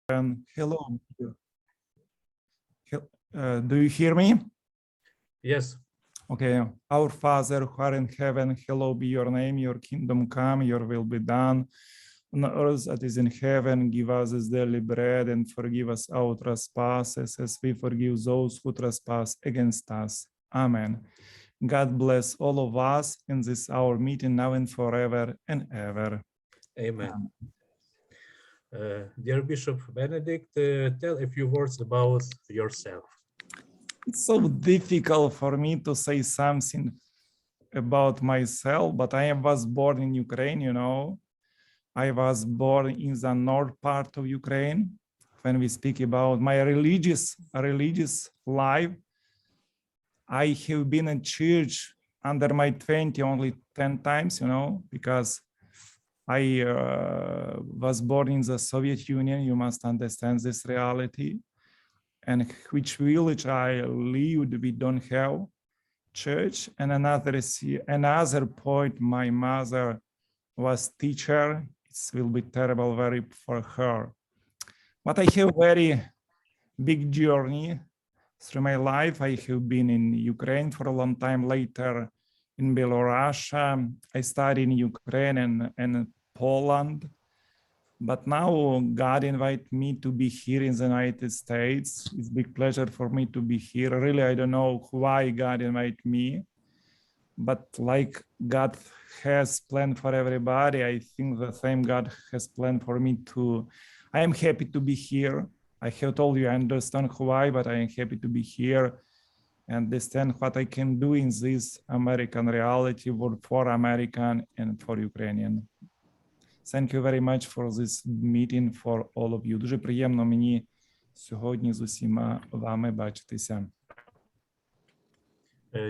Hello. Do you hear me? Yes. Okay. Our Father who art in heaven, hallowed be your name. Your kingdom come, your will be done on earth as it is in heaven. Give us this daily bread and forgive us our trespasses as we forgive those who trespass against us. Amen. God bless all of us in this our meeting now and forever and ever. Amen. Dear Bishop Benedict, tell a few words about yourself. It's so difficult for me to say something about myself, but I was born in Ukraine, you know. I was born in the north part of Ukraine. When we speak about my religious life, I have been in church under my 20 only 10 times, you know, because I was born in the Soviet Union. You must understand this reality. And which village I lived, we don't have church. And another point, my mother was teacher. It will be terrible very for her. But I have very big journey through my life. I have been in Ukraine for a long time, later in Belarus. I studied in Ukraine and Poland. But now God invited me to be here in the United States. It's a big pleasure for me to be here. Really, I don't know why God invited me, but like God has planned for everybody, I think the same God has planned for me too. I am happy to be here. I have told you I understand why, but I am happy to be here and understand what I can do in this American reality for American and for Ukrainian. Thank you very much for this meeting for all of you. Дуже приємно мені сьогодні з усіма вами бачитися.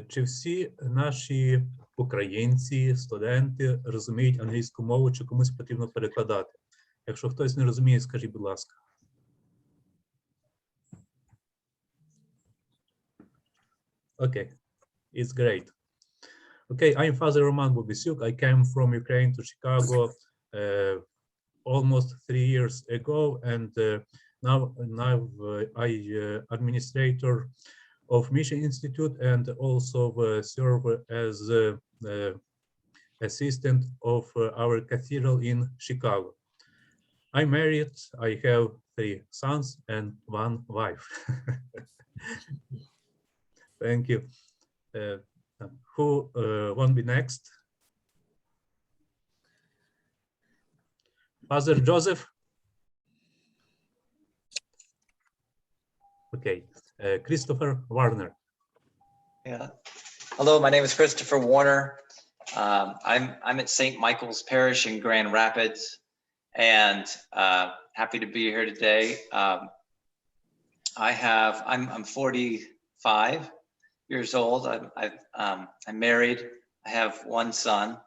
Чи всі наші українці, студенти розуміють англійську мову, чи комусь потрібно перекладати? Якщо хтось не розуміє, скажіть, будь ласка. Okay, it's great. Okay, I'm Father Roman Bobisyuk. I came from Ukraine to Chicago almost 3 years ago, and now I administrator of Mission Institute and also serve as assistant of our cathedral in Chicago. I'm married. I have 3 sons and 1 wife. Thank you. Who won't be next? Father Joseph? Okay. Christopher Warner. Yeah. Hello, my name is Christopher Warner. I'm at St. Michael's Parish in Grand Rapids, and happy to be here today. I'm 45 years old. I'm married. I have 1 son,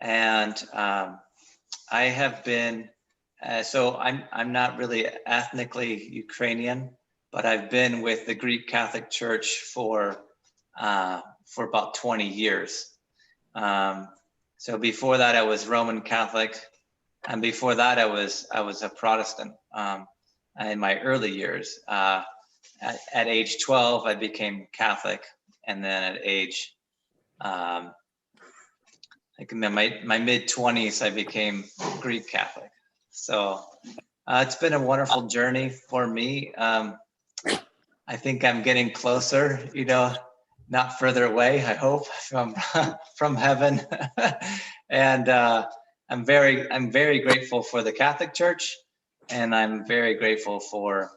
and I have been. So I'm not really ethnically Ukrainian, but I've been with the Greek Catholic Church for about 20 years. So before that, I was Roman Catholic, and before that, I was a Protestant in my early years. At age 12, I became Catholic, and then at age like in my mid-20s, I became Greek Catholic. So it's been a wonderful journey for me. I think I'm getting closer, you know, not further away, I hope, from heaven. And I'm very grateful for the Catholic Church, and I'm very grateful for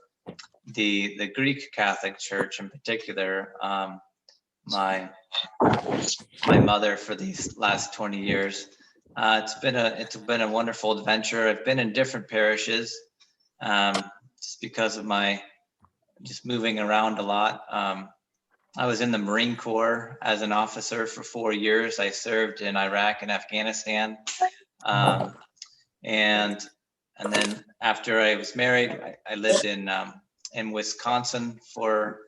the Greek Catholic Church in particular. My mother for these last 20 years. It's been a wonderful adventure. I've been in different parishes just because of my just moving around a lot. I was in the Marine Corps as an officer for 4 years. I served in Iraq and Afghanistan. And then after I was married, I lived in Wisconsin for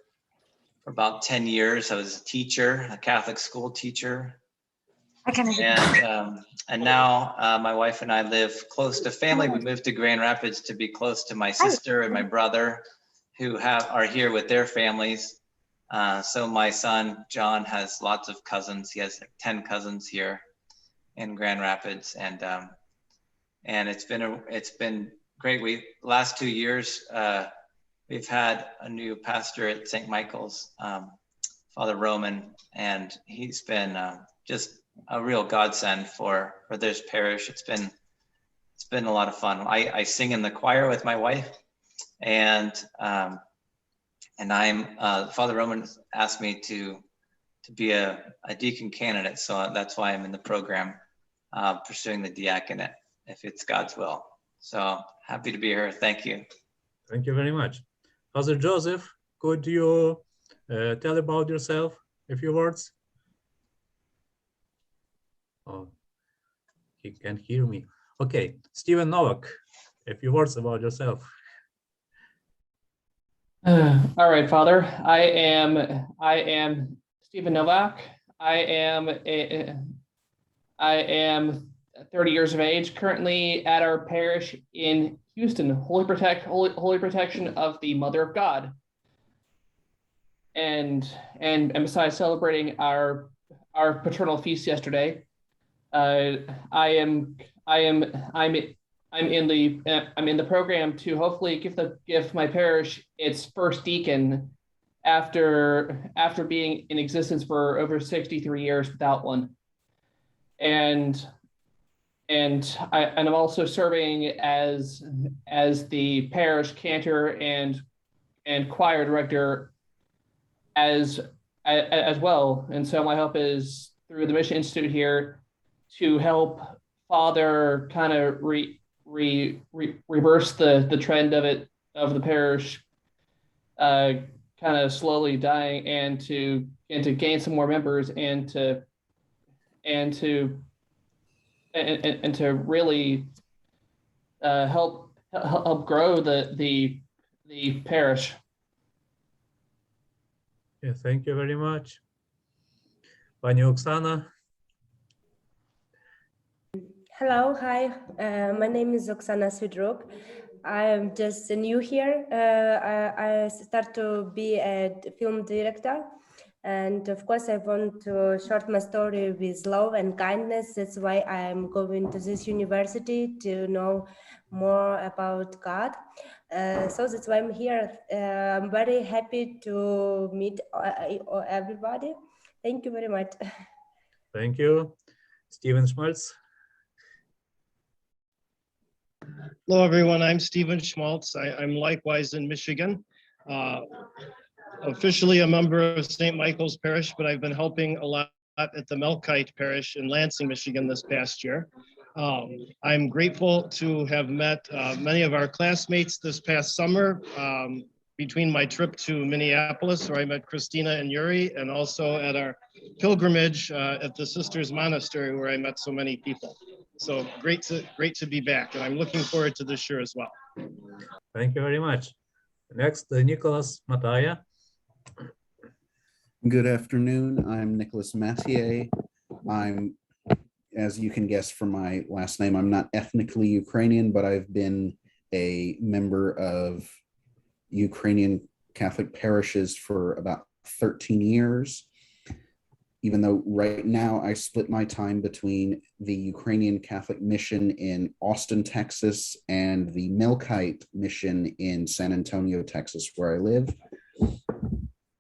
about 10 years. I was a teacher, a Catholic school teacher. And now my wife and I live close to family. We moved to Grand Rapids to be close to my sister and my brother, who are here with their families. So my son John has lots of cousins. He has like 10 cousins here in Grand Rapids, and it's been great. Last 2 years we've had a new pastor at St. Michael's, Father Roman, and he's been just a real godsend for this parish. It's been a lot of fun. I sing in the choir with my wife, and I'm Father Roman asked me to be a deacon candidate, so that's why I'm in the program pursuing the diaconate, if it's God's will. So happy to be here. Thank you. Thank you very much. Father Joseph, could you tell about yourself a few words? Oh, he can't hear me. Okay, Stephen Novak, a few words about yourself. All right, Father. I am Stephen Novak. I am 30 years of age, currently at our parish in Houston, Holy Protection of the Mother of God. And besides celebrating our paternal feast yesterday, I'm in the program to hopefully give my parish its first deacon after being in existence for over 63 years without one. And I'm also serving as the parish cantor and choir director as well. And so my hope is through the Mission Institute here to help Father kind of reverse the trend of the parish kind of slowly dying, and to gain some more members, and to really help grow the parish. Yeah, thank you very much. Pani Oksana. Hello, hi. My name is Oksana Svidruk. I am just new here. I start to be a film director, and of course I want to share my story with love and kindness. That's why I am going to this university to know more about God. So that's why I'm here. I'm very happy to meet everybody. Thank you very much. Thank you. Steven Schmaltz. Hello, everyone. I'm Stephen Schmaltz. I'm likewise in Michigan. Officially a member of St. Michael's Parish, but I've been helping a lot at the Melkite Parish in Lansing, Michigan this past year. I'm grateful to have met many of our classmates this past summer between my trip to Minneapolis, where I met Christina and Yuri, and also at our pilgrimage at the Sisters Monastery, where I met so many people. So great to be back, and I'm looking forward to this year as well. Thank you very much. Next, Nicholas Mataya. Good afternoon. I'm Nicholas Mathieu. I'm, as you can guess from my last name, I'm not ethnically Ukrainian, but I've been a member of Ukrainian Catholic parishes for about 13 years. Even though right now I split my time between the Ukrainian Catholic mission in Austin, Texas, and the Melkite mission in San Antonio, Texas, where I live.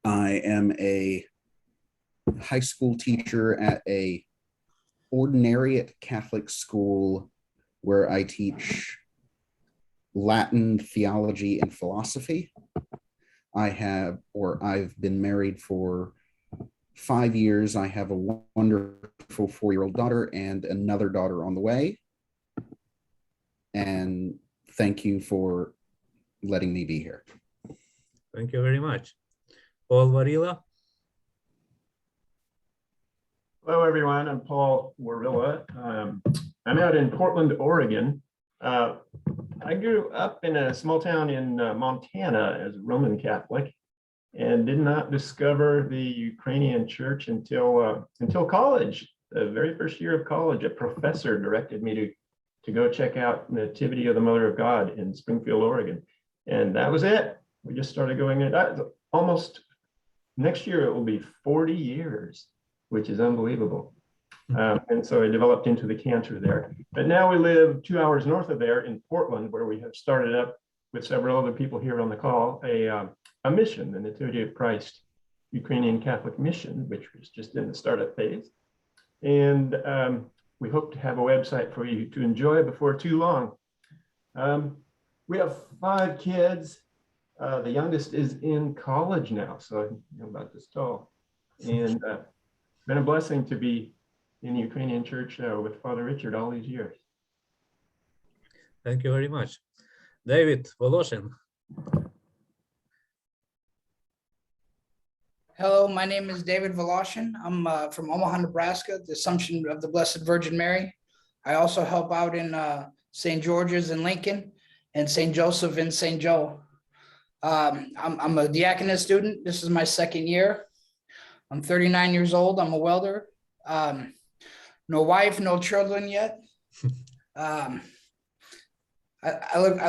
I am a high school teacher at a ordinariate Catholic school where I teach Latin, theology, and philosophy. I've been married for 5 years. I have a wonderful 4-year-old daughter and another daughter on the way. And thank you for letting me be here. Thank you very much. Paul Varila. Hello, everyone. I'm Paul Warilla. I'm out in Portland, Oregon. I grew up in a small town in Montana as a Roman Catholic, and did not discover the Ukrainian church until college. the very first year of college, a professor directed me to go check out Nativity of the Mother of God in Springfield, Oregon. And that was it. We just started going in. Almost next year, it will be 40 years, which is unbelievable. And so I developed into the cantor there. But now we live 2 hours north of there in Portland, where we have started up with several other people here on the call, a mission, the Nativity of Christ Ukrainian Catholic Mission, which was just in the startup phase. And we hope to have a website for you to enjoy before too long. We have 5 kids. The youngest is in college now, so I'm about this tall. And it's been a blessing to be in the Ukrainian church with Father Richard all these years. Thank you very much. David Voloshin. Hello, my name is David Voloshin. I'm from Omaha, Nebraska, the Assumption of the Blessed Virgin Mary. I also help out in St. George's in Lincoln and St. Joseph in St. Joe. I'm a diaconate student. This is my 2nd year. I'm 39 years old. I'm a welder. No wife, no children yet. I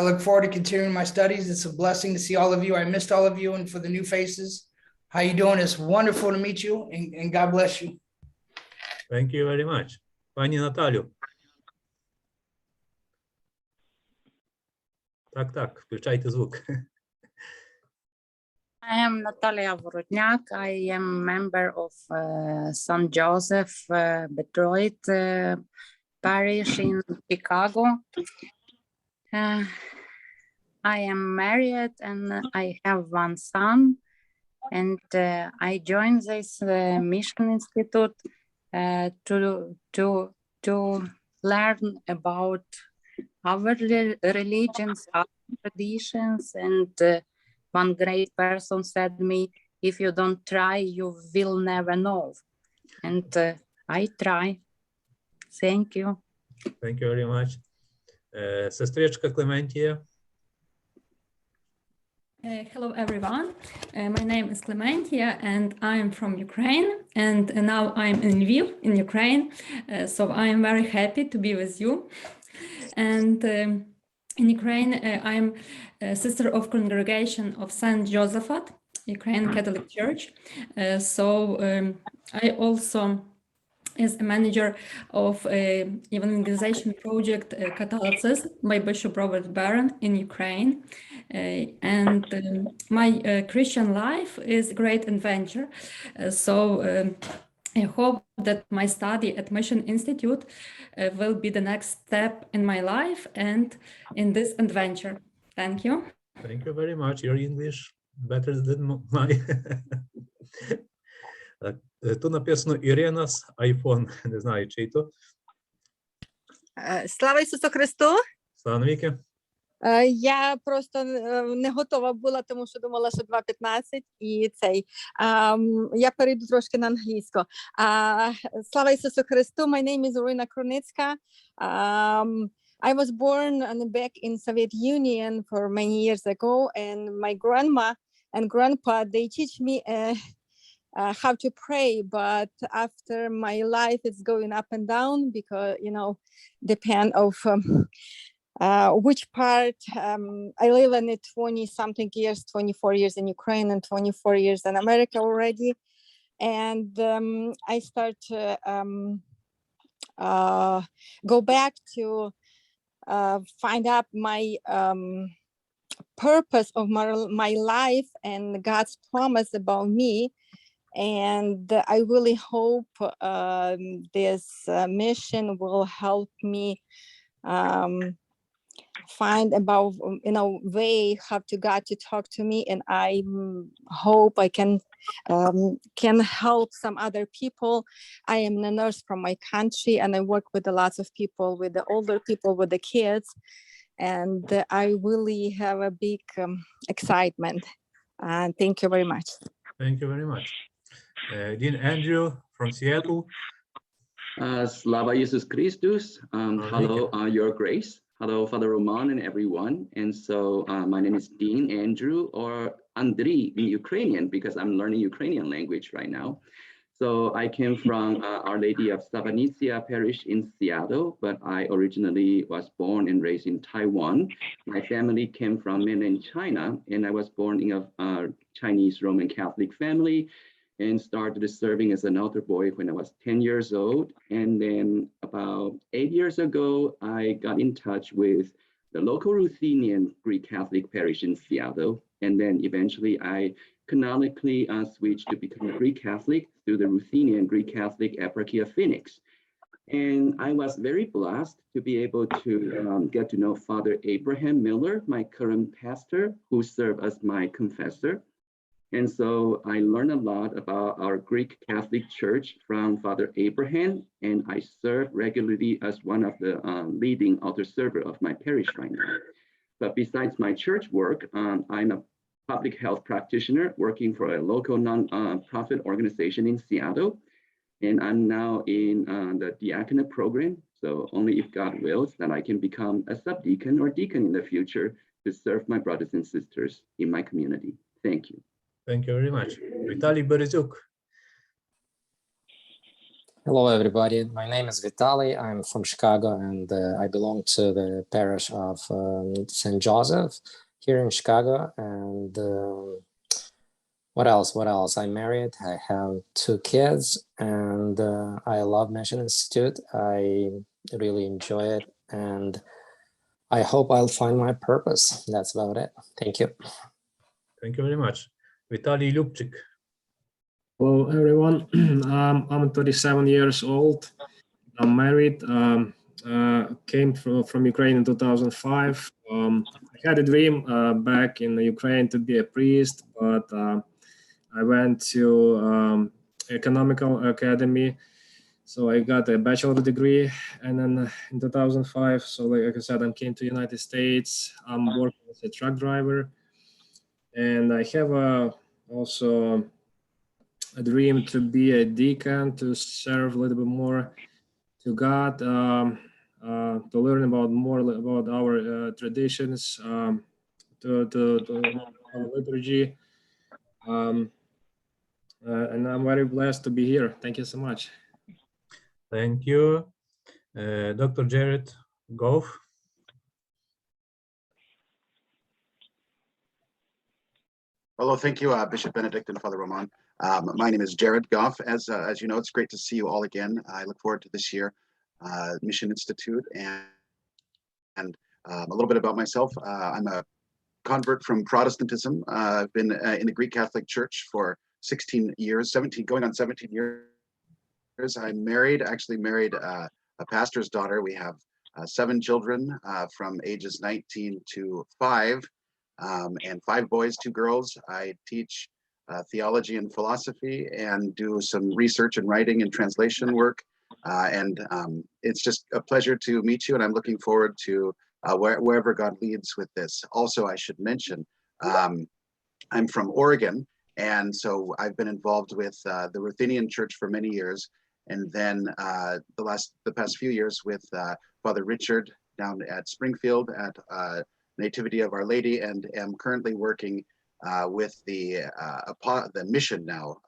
look forward to continuing my studies. It's a blessing to see all of you. I missed all of you, and for the new faces, how you doing? It's wonderful to meet you, and God bless you. Thank you very much. Пані Наталю. Так, включайте звук. I am Natalia Vorotnyak. I am member of St. Joseph Betroit Parish in Chicago. I am married and I have 1 son. And I joined this Mission Institute to learn about our religions, our traditions. And one great person said to me, if you don't try, you will never know. And I try. Thank you. Thank you very much. Сестричка Клементія. Hello, everyone. My name is Clementia, and I'm from Ukraine. And now I'm in Lviv, in Ukraine. So I'm very happy to be with you. And in Ukraine, I'm a sister of congregation of St. Josephat, Ukrainian Catholic Church. I also is a manager of evangelization project Catholicism by Bishop Robert Barron in Ukraine. My Christian life is a great adventure. I hope that my study at Mission Institute will be the next step in my life and in this adventure. Thank you. Thank you very much. Your English better than mine. Тут написано Ірина з iPhone. Не знаю, чий то. Слава Ісусу Христу! Слава навіки. Я просто не готова була, тому що думала, що 2:15 і цей. Я перейду трошки на англійську. Слава Ісусу Христу! My name is Irina Kronicka. I was born back in Soviet Union for many years ago, and my grandma and grandpa, they teach me how to pray, but after my life is going up and down because, depend of which part. I live in it 20-something years, 24 years in Ukraine and 24 years in America already. And I start to go back to find out my purpose of my life and God's promise about me. And I really hope this mission will help me find about way how to God to talk to me, and I hope I can help some other people. I am a nurse from my country, and I work with a lots of people, with the older people, with the kids, and I really have a big excitement. Thank you very much. Thank you very much. Dean Andrew from Seattle. Slava Jesus Christus. Hello, Your Grace. Hello, Father Roman and everyone. And so my name is Dean Andrew, or Andriy in Ukrainian, because I'm learning Ukrainian language right now. So I came from Our Lady of Savanicia Parish in Seattle, but I originally was born and raised in Taiwan. My family came from mainland China, and I was born in a Chinese Roman Catholic family and started serving as an altar boy when I was 10 years old. And then about 8 years ago, I got in touch with the local Ruthenian Greek Catholic parish in Seattle. And then eventually I canonically switched to become a Greek Catholic through the Ruthenian Greek Catholic Eparchy of Phoenix. And I was very blessed to be able to get to know Father Abraham Miller, my current pastor, who served as my confessor. And so I learned a lot about our Greek Catholic Church from Father Abraham, and I serve regularly as one of the leading altar server of my parish right now. But besides my church work, I'm a public health practitioner working for a local non-profit organization in Seattle. And I'm now in the diaconate program. So only if God wills that I can become a subdeacon or deacon in the future to serve my brothers and sisters in my community. Thank you. Thank you very much. Vitaly Berezuk. Hello, everybody. My name is Vitaly. I'm from Chicago, and I belong to the parish of St. Joseph here in Chicago. And what else? I'm married. I have 2 kids, and I love Mission Institute. I really enjoy it, and I hope I'll find my purpose. That's about it. Thank you. Thank you very much. Vitaly Lubchik. Hello, everyone. I'm 37 years old. I'm married. Came from Ukraine in 2005. I had a dream back in Ukraine to be a priest, but I went to economical academy. So I got a bachelor degree, and then in 2005, so like I said, I came to the United States. I'm working as a truck driver, and I have also a dream to be a deacon, to serve a little bit more to God, to learn more about our traditions, to our liturgy. And I'm very blessed to be here. Thank you so much. Thank you. Dr. Jared Goff. Hello, thank you, Bishop Benedict and Father Roman. My name is Jared Goff. As you know, it's great to see you all again. I look forward to this year, Mission Institute, and a little bit about myself. I'm a convert from Protestantism. I've been in the Greek Catholic Church for 16 years, 17, going on 17 years. I'm married, actually married a pastor's daughter. We have 7 children from ages 19 to 5. And 5 boys, 2 girls. I teach theology and philosophy and do some research and writing and translation work. It's just a pleasure to meet you, and I'm looking forward to wherever God leads with this. Also, I should mention, I'm from Oregon, and so I've been involved with the Ruthenian Church for many years, and then the past few years with Father Richard down at Springfield at Nativity of Our Lady, and am currently working with the mission now,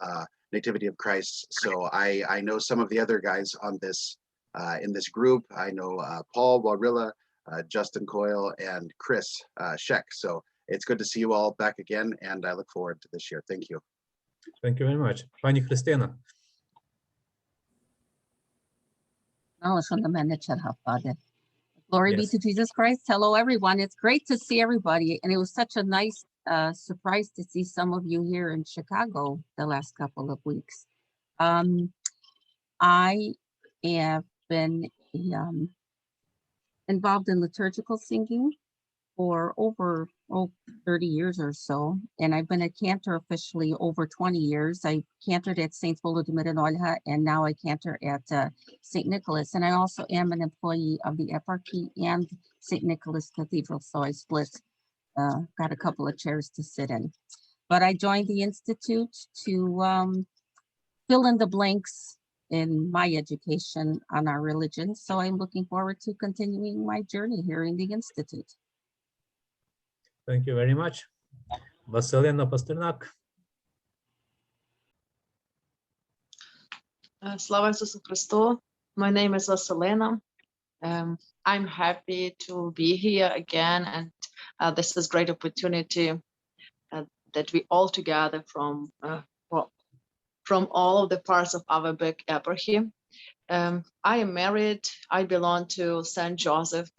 Nativity of Christ. So I know some of the other guys on this in this group. I know Paul Warilla, Justin Coyle, and Chris Sheck. So it's good to see you all back again, and I look forward to this year. Thank you. Thank you very much. Pani Christina. Glory Yes. be to Jesus Christ. Hello, everyone. It's great to see everybody. And it was such a nice surprise to see some of you here in Chicago the last couple of weeks. I have been involved in liturgical singing for over 30 years or so. And I've been a cantor officially over 20 years. I cantored at St. Volodymyr in Olha, and now I cantor at St. Nicholas. And I also am an employee of the Eparchy and St. Nicholas Cathedral. So I split, got a couple of chairs to sit in. But I joined the Institute to fill in the blanks in my education on our religion. So I'm looking forward to continuing my journey here in the Institute. Thank you very much. Vasilina Pasternak. Slava Isusu Christu. My name is Selena. I'm happy to be here again, and this is great opportunity that we all together from all of the parts of our big eparchy. I am married. I belong to St. Joseph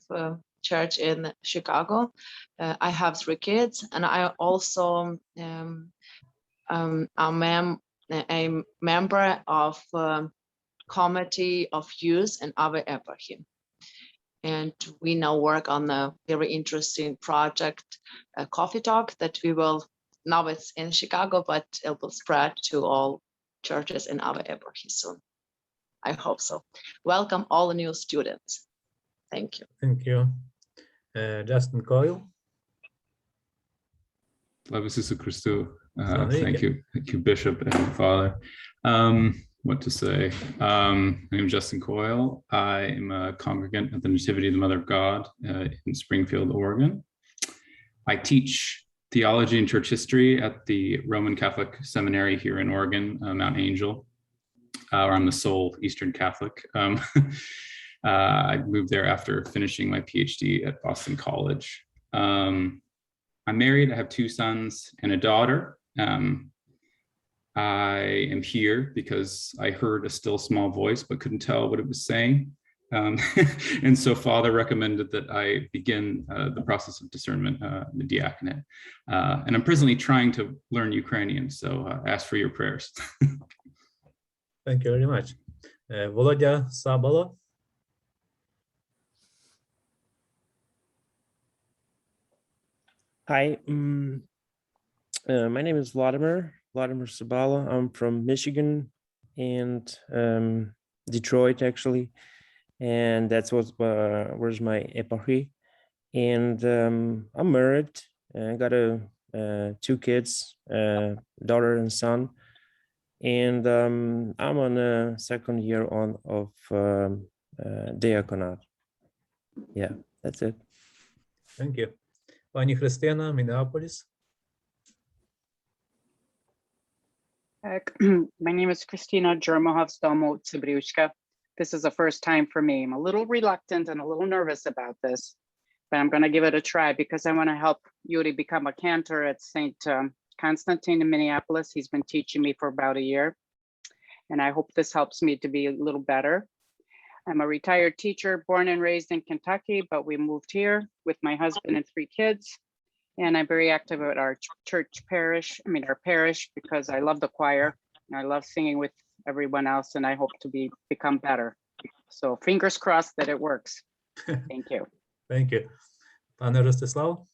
Church in Chicago. I have 3 kids, and I also am a member of Committee of Youth in our eparchy. And we now work on a very interesting project, a coffee talk that we will, now it's in Chicago, but it will spread to all churches in our eparchy soon. I hope so. Welcome all the new students. Thank you. Thank you. Justin Coyle. Slava Isusu Christu. Thank Thank you, Bishop and Father. What to say? My name is Justin Coyle. I am a congregant at the Nativity of the Mother of God in Springfield, Oregon. I teach theology and church history at the Roman Catholic Seminary here in Oregon, Mount Angel, where I'm the sole Eastern Catholic. I moved there after finishing my PhD at Boston College. I'm married. I have 2 sons and a daughter. I am here because I heard a still small voice, but couldn't tell what it was saying. And so Father recommended that I begin the process of discernment, the diaconate. And I'm presently trying to learn Ukrainian, so ask for your prayers. Thank you very much. Volodya Sabalo. Hi, my name is Vladimir Sabala. I'm from Michigan and Detroit, actually, and that's where's my eparchy. And I'm married. I got 2 kids, daughter and son, and I'm on the 2nd year of diaconate. Yeah, that's it. Thank you. Pani Христина, Minneapolis. My name is Christina Jermohovsdomo-Tsibriushka. This is the first time for me. I'm a little reluctant and a little nervous about this, but I'm going to give it a try because I want to help Yuri become a cantor at St. Constantine in Minneapolis. He's been teaching me for about a year, and I hope this helps me to be a little better. I'm a retired teacher, born and raised in Kentucky, but we moved here with my husband and 3 kids. And I'm very active at our our parish, because I love the choir and I love singing with everyone else, and I hope to become better. So fingers crossed that it works. Thank you. Thank you. Pane Rostislav.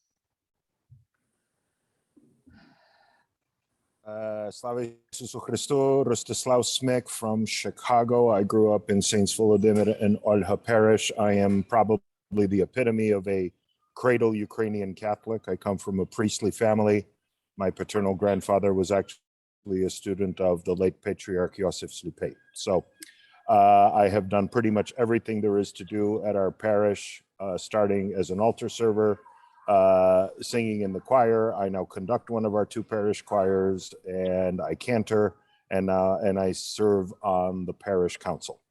Slava Isusu Christu, Rostislav Smek from Chicago. I grew up in Saints Volodymyr and Olha Parish. I am probably the epitome of a cradle Ukrainian Catholic. I come from a priestly family. My paternal grandfather was actually a student of the late Patriarch Yosef Slupay. So I have done pretty much everything there is to do at our parish, starting as an altar server, singing in the choir. I now conduct one of our 2 parish choirs, and I cantor, and I serve on the parish council.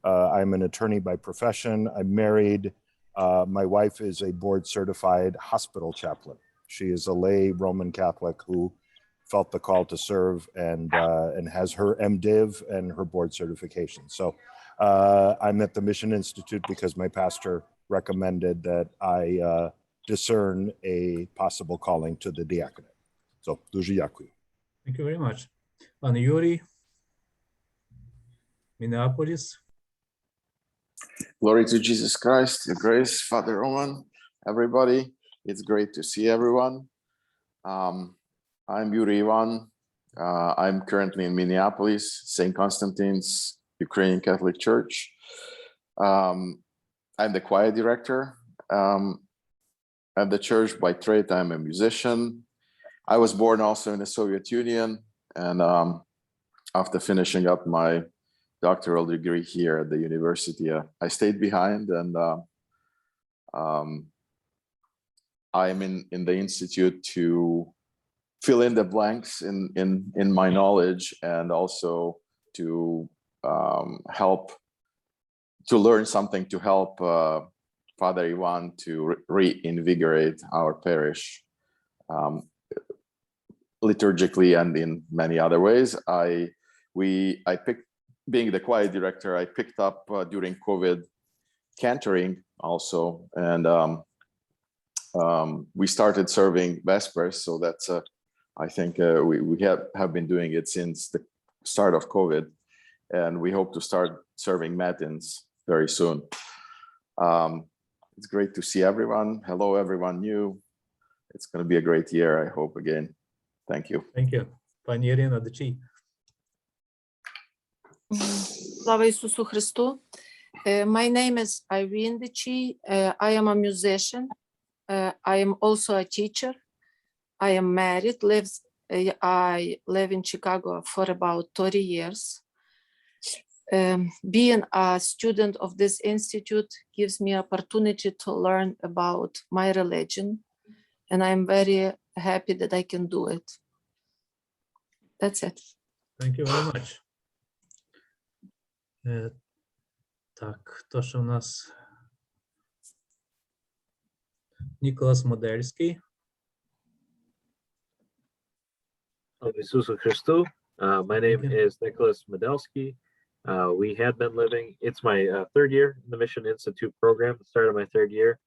I'm an attorney by profession. I'm married. My wife is a board certified hospital chaplain. She is a lay Roman Catholic who felt the call to serve and has her MDiv and her board certification. So I'm at the Mission Institute because my pastor recommended that I discern a possible calling to the diaconate. So, дуже дякую. Thank you very much. Pan Yuri, Minneapolis. Glory to Jesus Christ, the grace, Father Roman, everybody. It's great to see everyone. I'm Yuri Ivan. I'm currently in Minneapolis, St. Constantine's Ukrainian Catholic Church. I'm the choir director at the church. By trade, I'm a musician. I was born also in the Soviet Union, and after finishing up my doctoral degree here at the university, I stayed behind, and I'm in the institute to fill in the blanks in my knowledge, and also to help, to learn something to help Father Ivan to reinvigorate our parish liturgically and in many other ways. I picked, being the choir director, I picked up during COVID cantoring also, and we started serving Vespers. So that's I think we have been doing it since the start of COVID, and we hope to start serving Matins very soon. It's great to see everyone. Hello, everyone new. It's going to be a great year, I hope, again. Thank you. Thank you. Пані Ірина Дичій. Слава Ісусу Христу. My name is Irene Dichi. I am a musician. I am also a teacher. I am married. I live in Chicago for about 30 years. Being a student of this institute gives me opportunity to learn about my religion, and I'm very happy that I can do it. That's it. Thank you very much. Так, хто ж у нас? Ніколас Модельський. Of Isusu Christu. My name is Nicholas Medelsky. We had been living, it's my third year in the Mission Institute program, the start of my third year.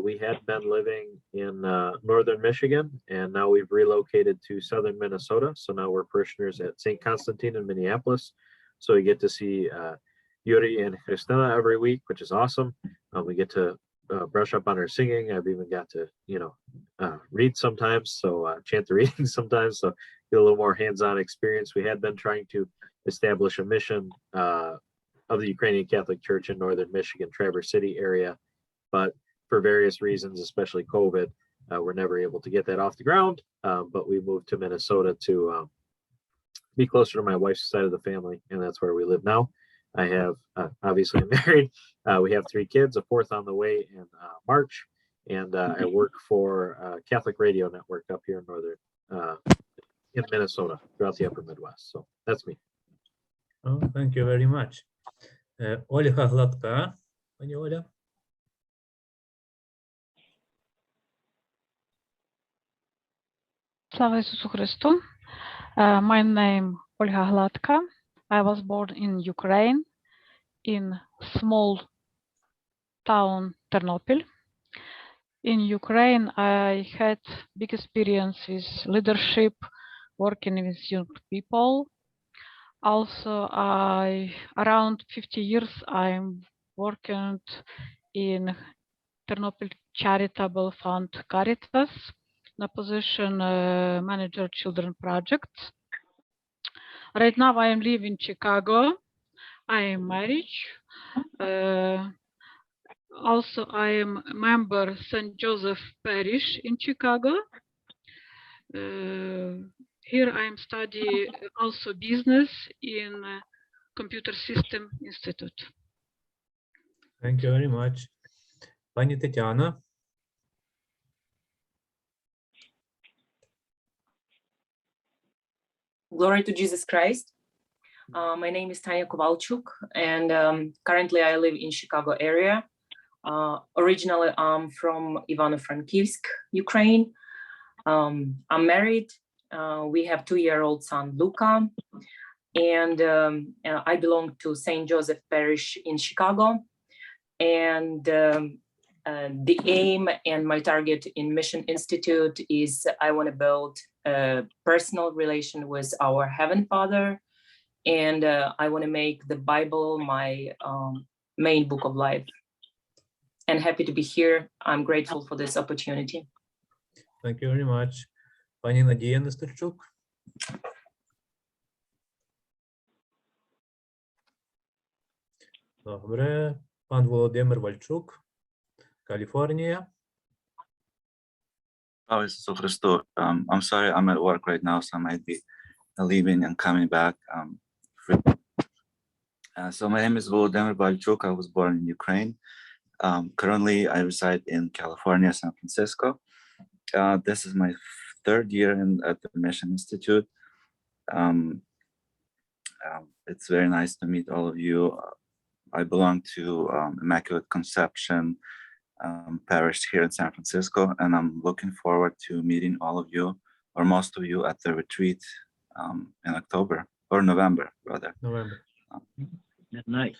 We had been living in northern Michigan, and now we've relocated to southern Minnesota. So now we're parishioners at St. Constantine in Minneapolis. So we get to see Yuri and Christina every week, which is awesome. We get to brush up on our singing. I've even got to, read sometimes, so chant the readings sometimes, so get a little more hands-on experience. We had been trying to establish a mission of the Ukrainian Catholic Church in northern Michigan, Traverse City area, but for various reasons, especially COVID, we're never able to get that off the ground. But we moved to Minnesota to be closer to my wife's side of the family, and that's where we live now. I have obviously married. We have 3 kids, a 4th on the way in March, and I work for Catholic Radio Network up here in northern in Minnesota, throughout the upper Midwest. So that's me. Oh, thank you very much. Ольга Гладка. Пані Оля. Слава Ісусу Христу. My name Olga Gladka. I was born in Ukraine, in small town Ternopil. In Ukraine, I had big experience with leadership, working with young people. Also, around 50 years, I'm working in Ternopil Charitable Fund Caritas, in a position manager children projects. Right now, I am living in Chicago. I am married. Also, I am a member St. Joseph Parish in Chicago. Here I am studying also business in Computer System Institute. Thank you very much. Пані Тетяна. Glory to Jesus Christ. My name is Tanya Kovalchuk, and currently I live in Chicago area. Originally, I'm from Ivano-Frankivsk, Ukraine. I'm married. We have 2-year-old son, Luca, and I belong to St. Joseph Parish in Chicago. And the aim and my target in Mission Institute is I want to build a personal relation with our Heavenly Father, and I want to make the Bible my main book of life. And happy to be here. I'm grateful for this opportunity. Thank you very much. Пані Надія Нестерчук. Добре. Пан Володимир Вальчук, Каліфорнія. Слава Ісусу Христу. I'm sorry, I'm at work right now, so I might be leaving and coming back. So my name is Volodymyr Balchuk. I was born in Ukraine. Currently, I reside in California, San Francisco. This is my 3rd year at the Mission Institute. It's very nice to meet all of you. I belong to Immaculate Conception Parish here in San Francisco, and I'm looking forward to meeting all of you, or most of you, at the retreat in October, or November, rather. November. Nice.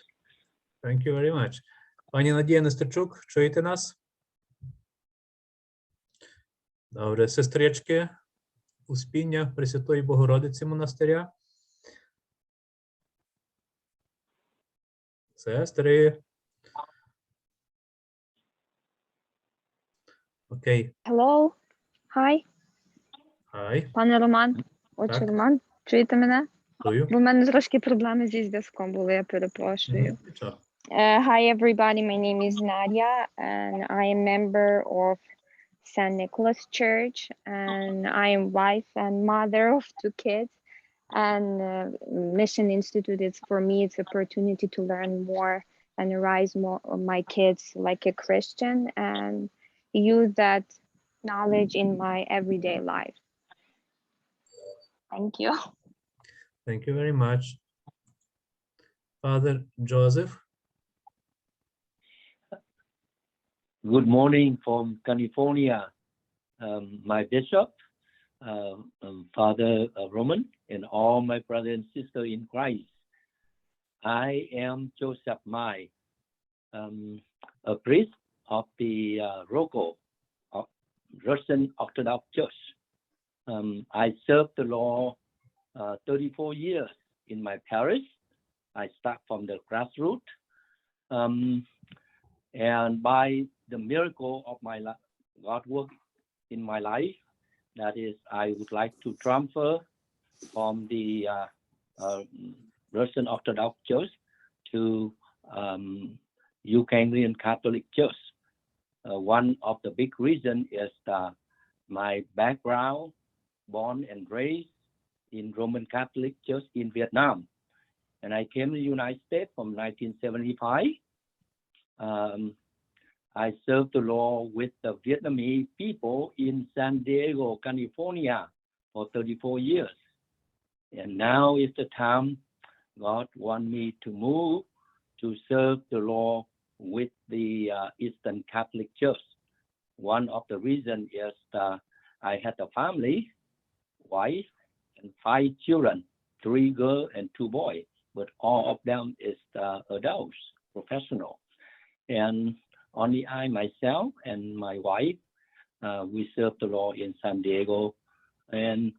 Thank you very much. Пані Надія Нестерчук, чуєте нас? Добре, сестрички, Успіння Пресвятої Богородиці монастиря. Сестри. Окей. Hello. Hi. Hi. Пане Роман. Отче Так. Роман. Чуєте мене? Чую. Бо в мене трошки проблеми зі зв'язком були, я перепрошую. Hi everybody, my name is Nadia and I am member of St. Nicholas Church and I am wife and mother of 2 kids and Mission Institute is for me it's opportunity to learn more and raise more of my kids like a Christian and use that knowledge in my everyday life. Thank you. Thank you very much. Father Joseph. Good morning from California. My bishop, Father Roman, and all my brothers and sisters in Christ. I am Joseph Mai, a priest of the local Russian Orthodox Church. I served the Lord 34 years in my parish. I start from the grassroots. And by the miracle of my God work in my life, that is, I would like to transfer from the Russian Orthodox Church to Ukrainian Catholic Church. One of the big reasons is my background, born and raised in Roman Catholic Church in Vietnam. And I came to the United States from 1975. I served the Lord with the Vietnamese people in San Diego, California for 34 years. And now is the time God wants me to move to serve the Lord with the Eastern Catholic Church. One of the reasons is I had a family, wife, and 5 children, 3 girls and 2 boys, but all of them is adults, professional. And only I, myself, and my wife, we serve the Lord in San Diego. And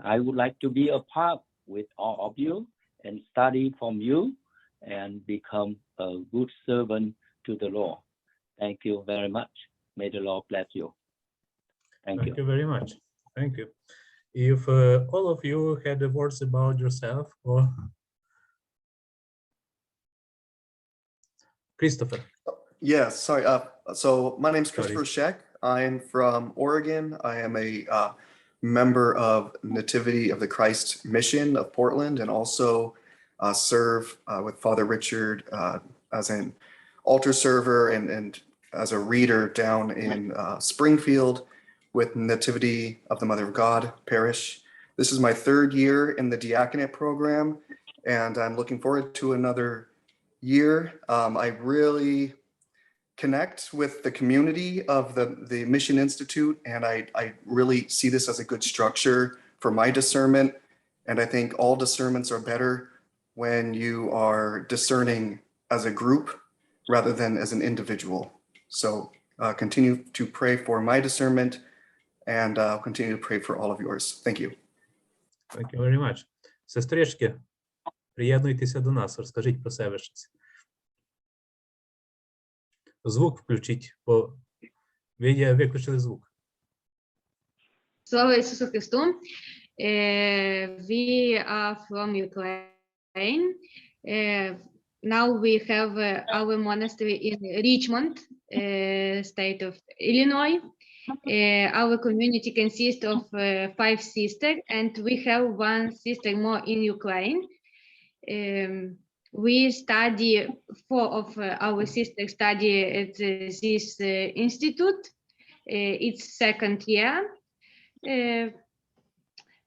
I would like to be a part with all of you and study from you and become a good servant to the Lord. Thank you very much. May the Lord bless you. Thank you. Thank you very much. Thank you. If all of you had the words about yourself, or Christopher. Yes, sorry. So my name is Christopher Sheck. I am from Oregon. I am a member of Nativity of the Christ Mission of Portland and also serve with Father Richard as an altar server and as a reader down in Springfield with Nativity of the Mother of God Parish. This is my 3rd year in the diaconate program, and I'm looking forward to another year. I really connect with the community of the Mission Institute, and I really see this as a good structure for my discernment. And I think all discernments are better when you are discerning as a group rather than as an individual. So continue to pray for my discernment, and I'll continue to pray for all of yours. Thank you. Thank you very much. Сестрички, приєднуйтеся до нас, розкажіть про себе щось. Звук включіть, бо ви виключили звук. Слава Ісусу Христу. We are from Ukraine. Now we have our monastery in Richmond, state of Illinois. Our community consists of 5 sisters, and we have 1 sister more in Ukraine. We study, 4 of our sisters study at this institute. It's 2nd year.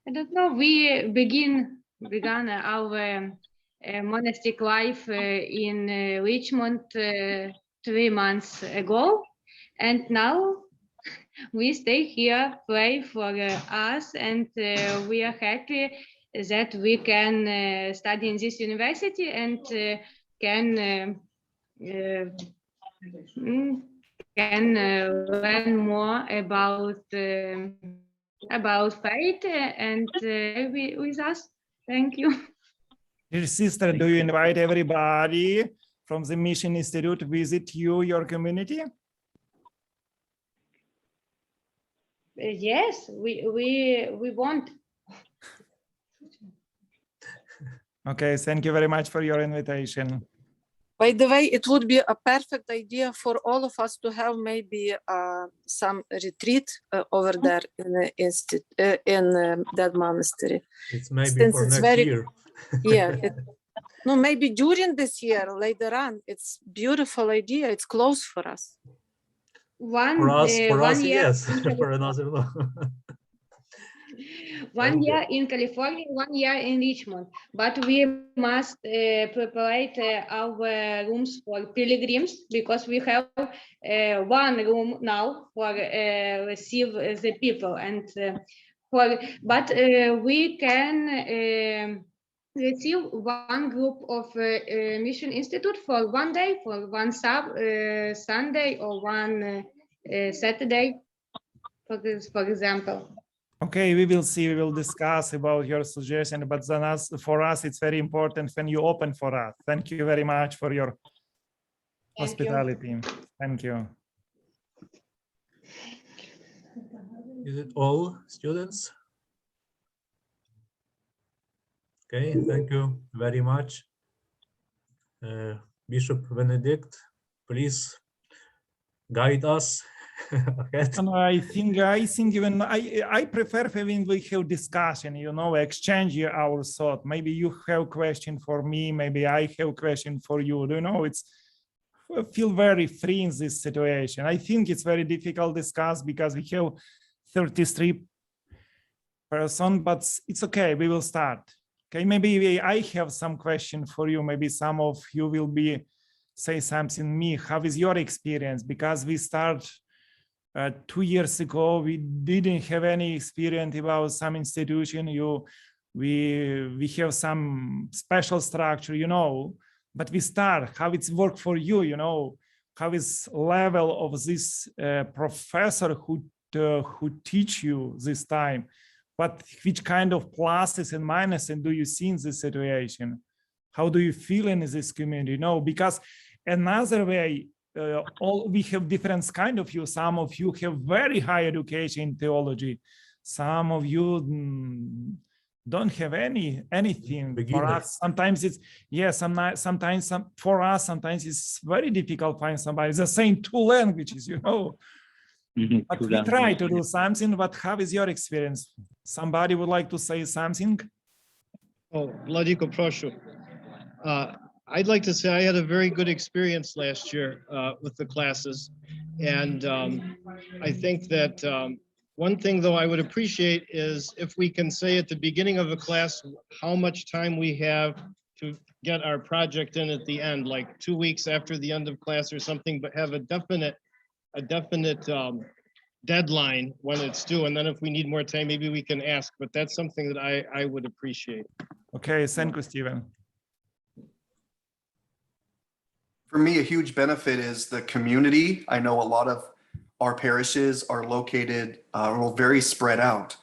I don't know, we begin began our monastic life in Richmond 3 months ago, and now we stay here, pray for us, and we are happy that we can study in this university and can learn more about faith and with us. Thank you. Dear sister, do you invite everybody from the Mission Institute to visit your community? Yes, we want. Okay, thank you very much for your invitation. By the way, it would be a perfect idea for all of us to have maybe some retreat over there in the that monastery. It's maybe Since for it's next very, year. Yeah, no, maybe during this year, later on. It's beautiful idea. It's close for us. For us, One year yes. For another, no. One year in California, 1 year in Richmond, but we must prepare our rooms for pilgrims because we have one room now for receive the people, and we can receive one group of Mission Institute for 1 day, for one Sunday or one Saturday, for example. Okay, we will see, we will discuss about your suggestion, but then for us, it's very important when you open for us. Thank you very much for your hospitality. Thank you. Is it all students? Okay, thank you very much. Bishop Benedict, please guide us. And I think even I prefer when we have discussion, exchange our thought. Maybe you have question for me, maybe I have question for you. I feel very free in this situation. I think it's very difficult to discuss because we have 33 person, but it's okay. We will start. Okay, maybe I have some question for you. Maybe some of you will say something me. How is your experience? Because we start 2 years ago, we didn't have any experience about some institution. We have some special structure, but we start how it's work for you, how is level of this professor who teach you this time, which kind of pluses and minuses do you see in this situation? How do you feel in this community? Because another way, we have different kind of you. Some of you have very high education in theology. Some of you don't have anything. For us, sometimes it's sometimes for us, sometimes it's very difficult to find somebody the same 2 languages, But we try to do something. But how is your experience? Somebody would like to say something? Oh, Vladiko, proszę. I'd like to say I had a very good experience last year with the classes. And I think that one thing, though, I would appreciate is if we can say at the beginning of a class how much time we have to get our project in at the end, like 2 weeks after the end of class or something, but have a definite deadline when it's due. And then if we need more time, maybe we can ask. But that's something that I would appreciate. Okay, thank you, Stephen. For me, a huge benefit is the community. I know a lot of our parishes are located very spread out.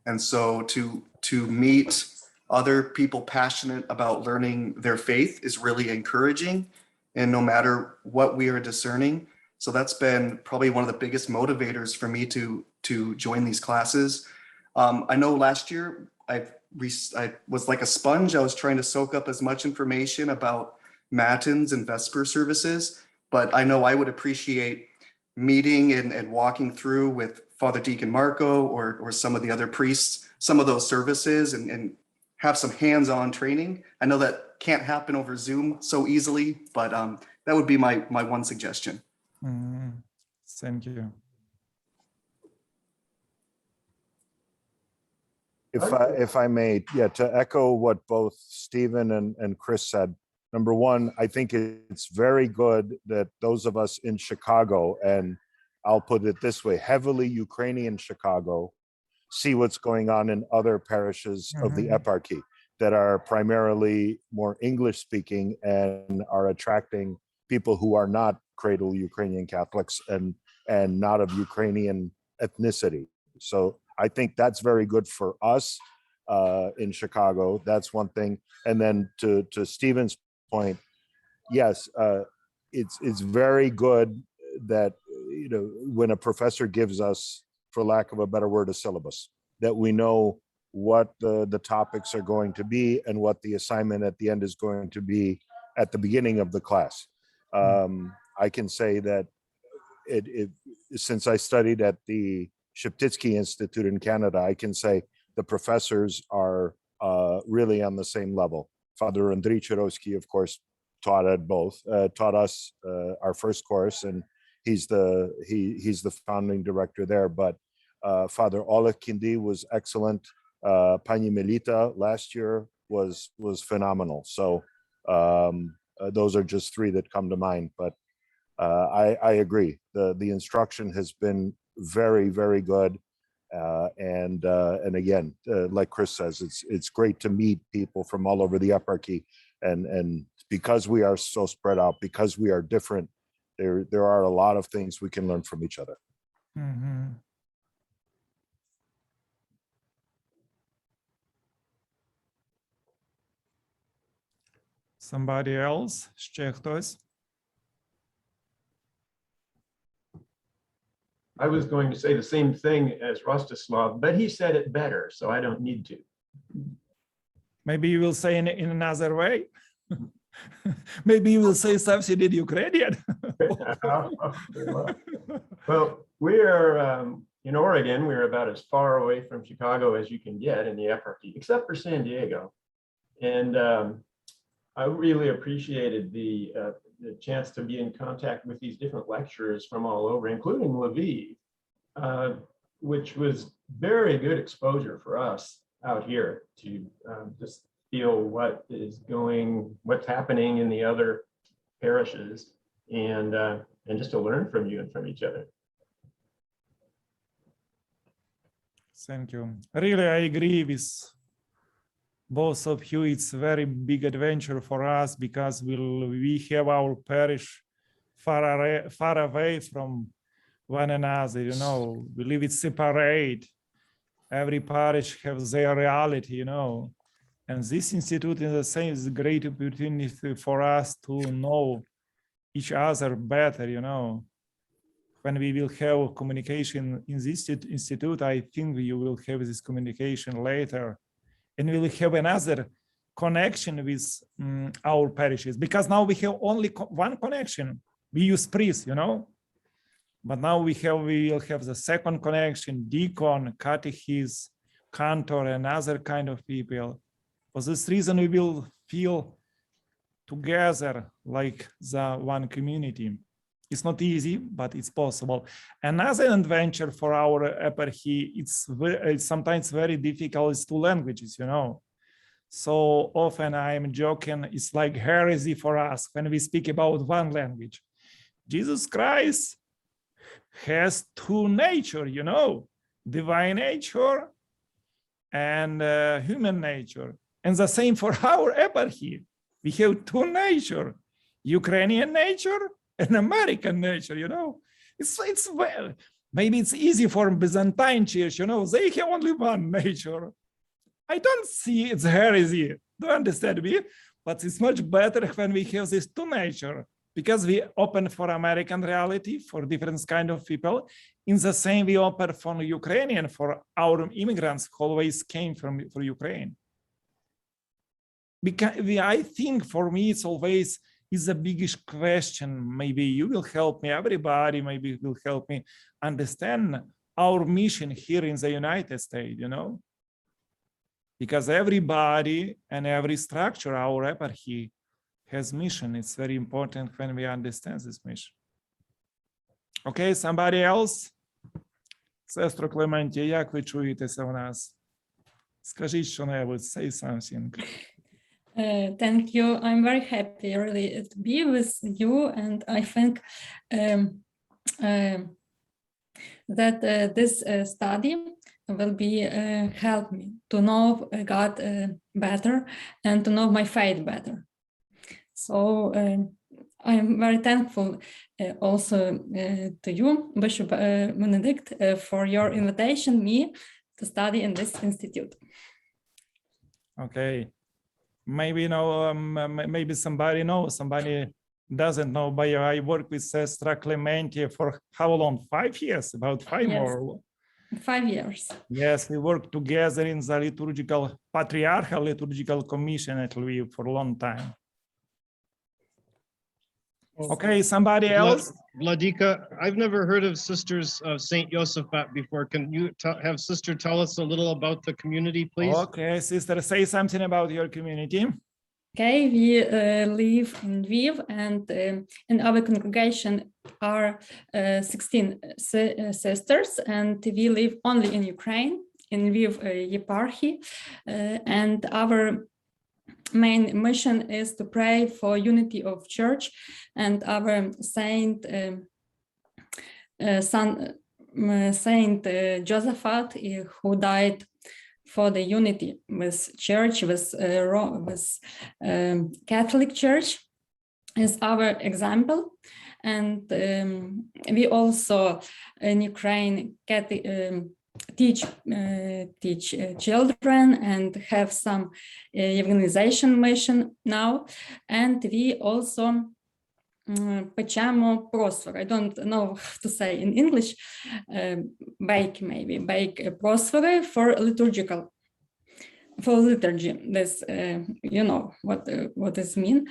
And so to meet other people passionate about learning their faith is really encouraging, and no matter what we are discerning. So that's been probably one of the biggest motivators for me to join these classes. I know last year I was like a sponge. I was trying to soak up as much information about Matins and Vesper services, but I know I would appreciate meeting and walking through with Father Deacon Marco or some of the other priests, some of those services, and have some hands-on training. I know that can't happen over Zoom so easily, but that would be my one suggestion. Thank you. If I may, yeah, to echo what both Stephen and Chris said. Number one, I think it's very good that those of us in Chicago, and I'll put it this way, heavily Ukrainian Chicago, see what's going on in other parishes of the eparchy that are primarily more English speaking and are attracting people who are not cradle Ukrainian Catholics and not of Ukrainian ethnicity. So I think that's very good for us in Chicago. That's one thing. And then to Stephen's point, yes, it's very good that, you know, when a professor gives us, for lack of a better word, a syllabus, that we know what the topics are going to be and what the assignment at the end is going to be at the beginning of the class. I can say that since I studied at the Sheptytsky Institute in Canada, I can say the professors are really on the same level. Father Andriy Chirovsky, of course, taught us our first course, and he's the founding director there. But Father Oleg Kindi was excellent. Pani Melita last year was phenomenal. So those are just three that come to mind. But I agree. The instruction has been very, very good. And again, like Chris says, it's great to meet people from all over the eparchy, and because we are so spread out, because we are different, there are a lot of things we can learn from each other. Somebody else? Ще хтось? I was going to say the same thing as Rostislav, but he said it better, so I don't need to. Maybe you will say in another way. Maybe you will say something in Ukrainian. Well, we are in Oregon. We're about as far away from Chicago as you can get in the eparchy, except for San Diego. And I really appreciated the chance to be in contact with these different lecturers from all over, including Lviv, which was very good exposure for us out here to just feel what's happening in the other parishes, and just to learn from you and from each other. Thank you. Really, I agree with both of you. It's a very big adventure for us because we have our parish far away from one another. You know, we live it separate. Every parish has their reality, you know. And this institute in the same is a great opportunity for us to know each other better, you know. When we will have communication in this institute, I think we will have this communication later. And we will have another connection with our parishes, because now we have only one connection. We use priest, you know, but now we will have the second connection, deacon, catechist, cantor, and other kind of people. For this reason, we will feel together like the one community. It's not easy, but it's possible. Another adventure for our eparchy, it's sometimes very difficult, is two languages, you know. So often I'm joking, it's like heresy for us when we speak about one language. Jesus Christ has two natures, you know, divine nature and human nature. And the same for our eparchy. We have two natures, Ukrainian nature and American nature, you know. It's well, maybe it's easy for Byzantine church, you know, they have only one nature. I don't see it's heresy, don't understand me, but it's much better when we have this two nature, because we open for American reality, for different kind of people. In the same, we open for Ukrainian, for our immigrants who always came from Ukraine. Because I think for me, it's always is the biggest question. Maybe you will help me, everybody maybe will help me understand our mission here in the United States, you know? Because everybody and every structure, our eparchy has mission. It's very important when we understand this mission. Okay, somebody else? Сестро Клементія, як ви чуєтеся в нас? Скажи що-небудь, say something. Thank you. I'm very happy really to be with you, and I think that this study will be help me to know God better and to know my faith better. So I'm very thankful also to you, Bishop Benedict, for your invitation me to study in this institute. Okay. Maybe maybe somebody knows, somebody doesn't know, but I work with Sister Clemente for how long? 5 years, about 5 Yes. more. 5 years. Yes, we worked together in the Patriarchal Liturgical Commission at Lviv for a long time. Okay, somebody else? Vladika, I've never heard of Sisters of St. Josaphat before. Can you have Sister tell us a little about the community, please? Okay, sister, say something about your community. Okay, we live in Lviv, and in our congregation are 16 sisters, and we live only in Ukraine, in Lviv eparchy, and our main mission is to pray for unity of church, and our Saint Josaphat, who died for the unity with church, with Catholic Church, is our example. And we also in Ukraine teach children and have some evangelization mission now. And we also pečemo prosvor. I don't know how to say in English, bake prosvor for liturgical, for liturgy. This, you know what this mean.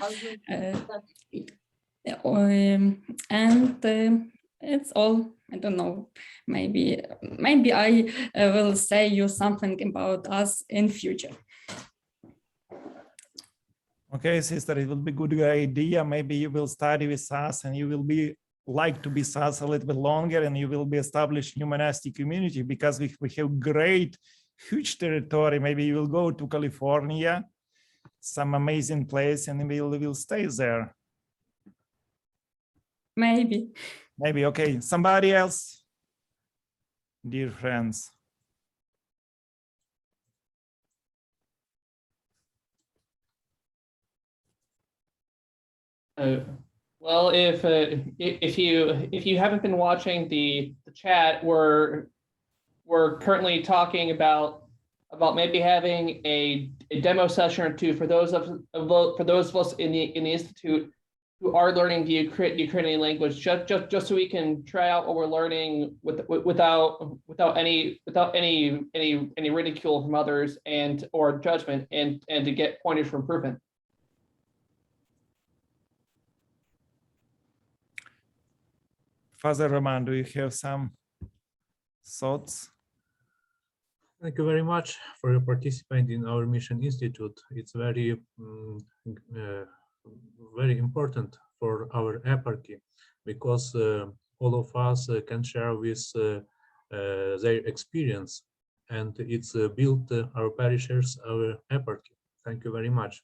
And it's all. I don't know. Maybe I will say you something about us in future. Okay, sister, it will be a good idea. Maybe you will study with us and you will be like to be with us a little bit longer, and you will be established new monastic community, because we have great, huge territory. Maybe you will go to California, some amazing place, and we will stay there. Maybe. Maybe, okay. Somebody else? Dear friends. Well, if you haven't been watching the chat, we're currently talking about maybe having a demo session or two for those of us in the institute who are learning the Ukrainian language, just so we can try out what we're learning without any ridicule from others or judgment, and to get pointers for improvement. Father Roman, do you have some thoughts? Thank you very much for your participation in our Mission Institute. It's very, very important for our eparchy, because all of us can share with their experience, and it's built our parishers, our eparchy. Thank you very much.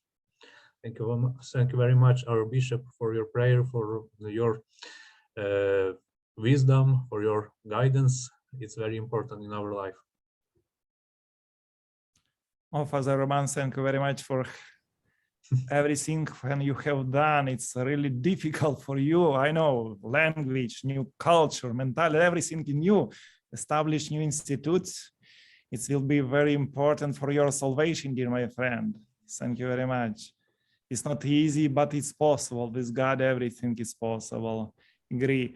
Thank you very much, our bishop, for your prayer, for your wisdom, for your guidance. It's very important in our life. Oh, Father Roman, thank you very much for everything when you have done. It's really difficult for you. I know, language, new culture, mentality, everything new, establish new institutes. It will be very important for your salvation, dear my friend. Thank you very much. It's not easy, but it's possible. With God, everything is possible. Agree.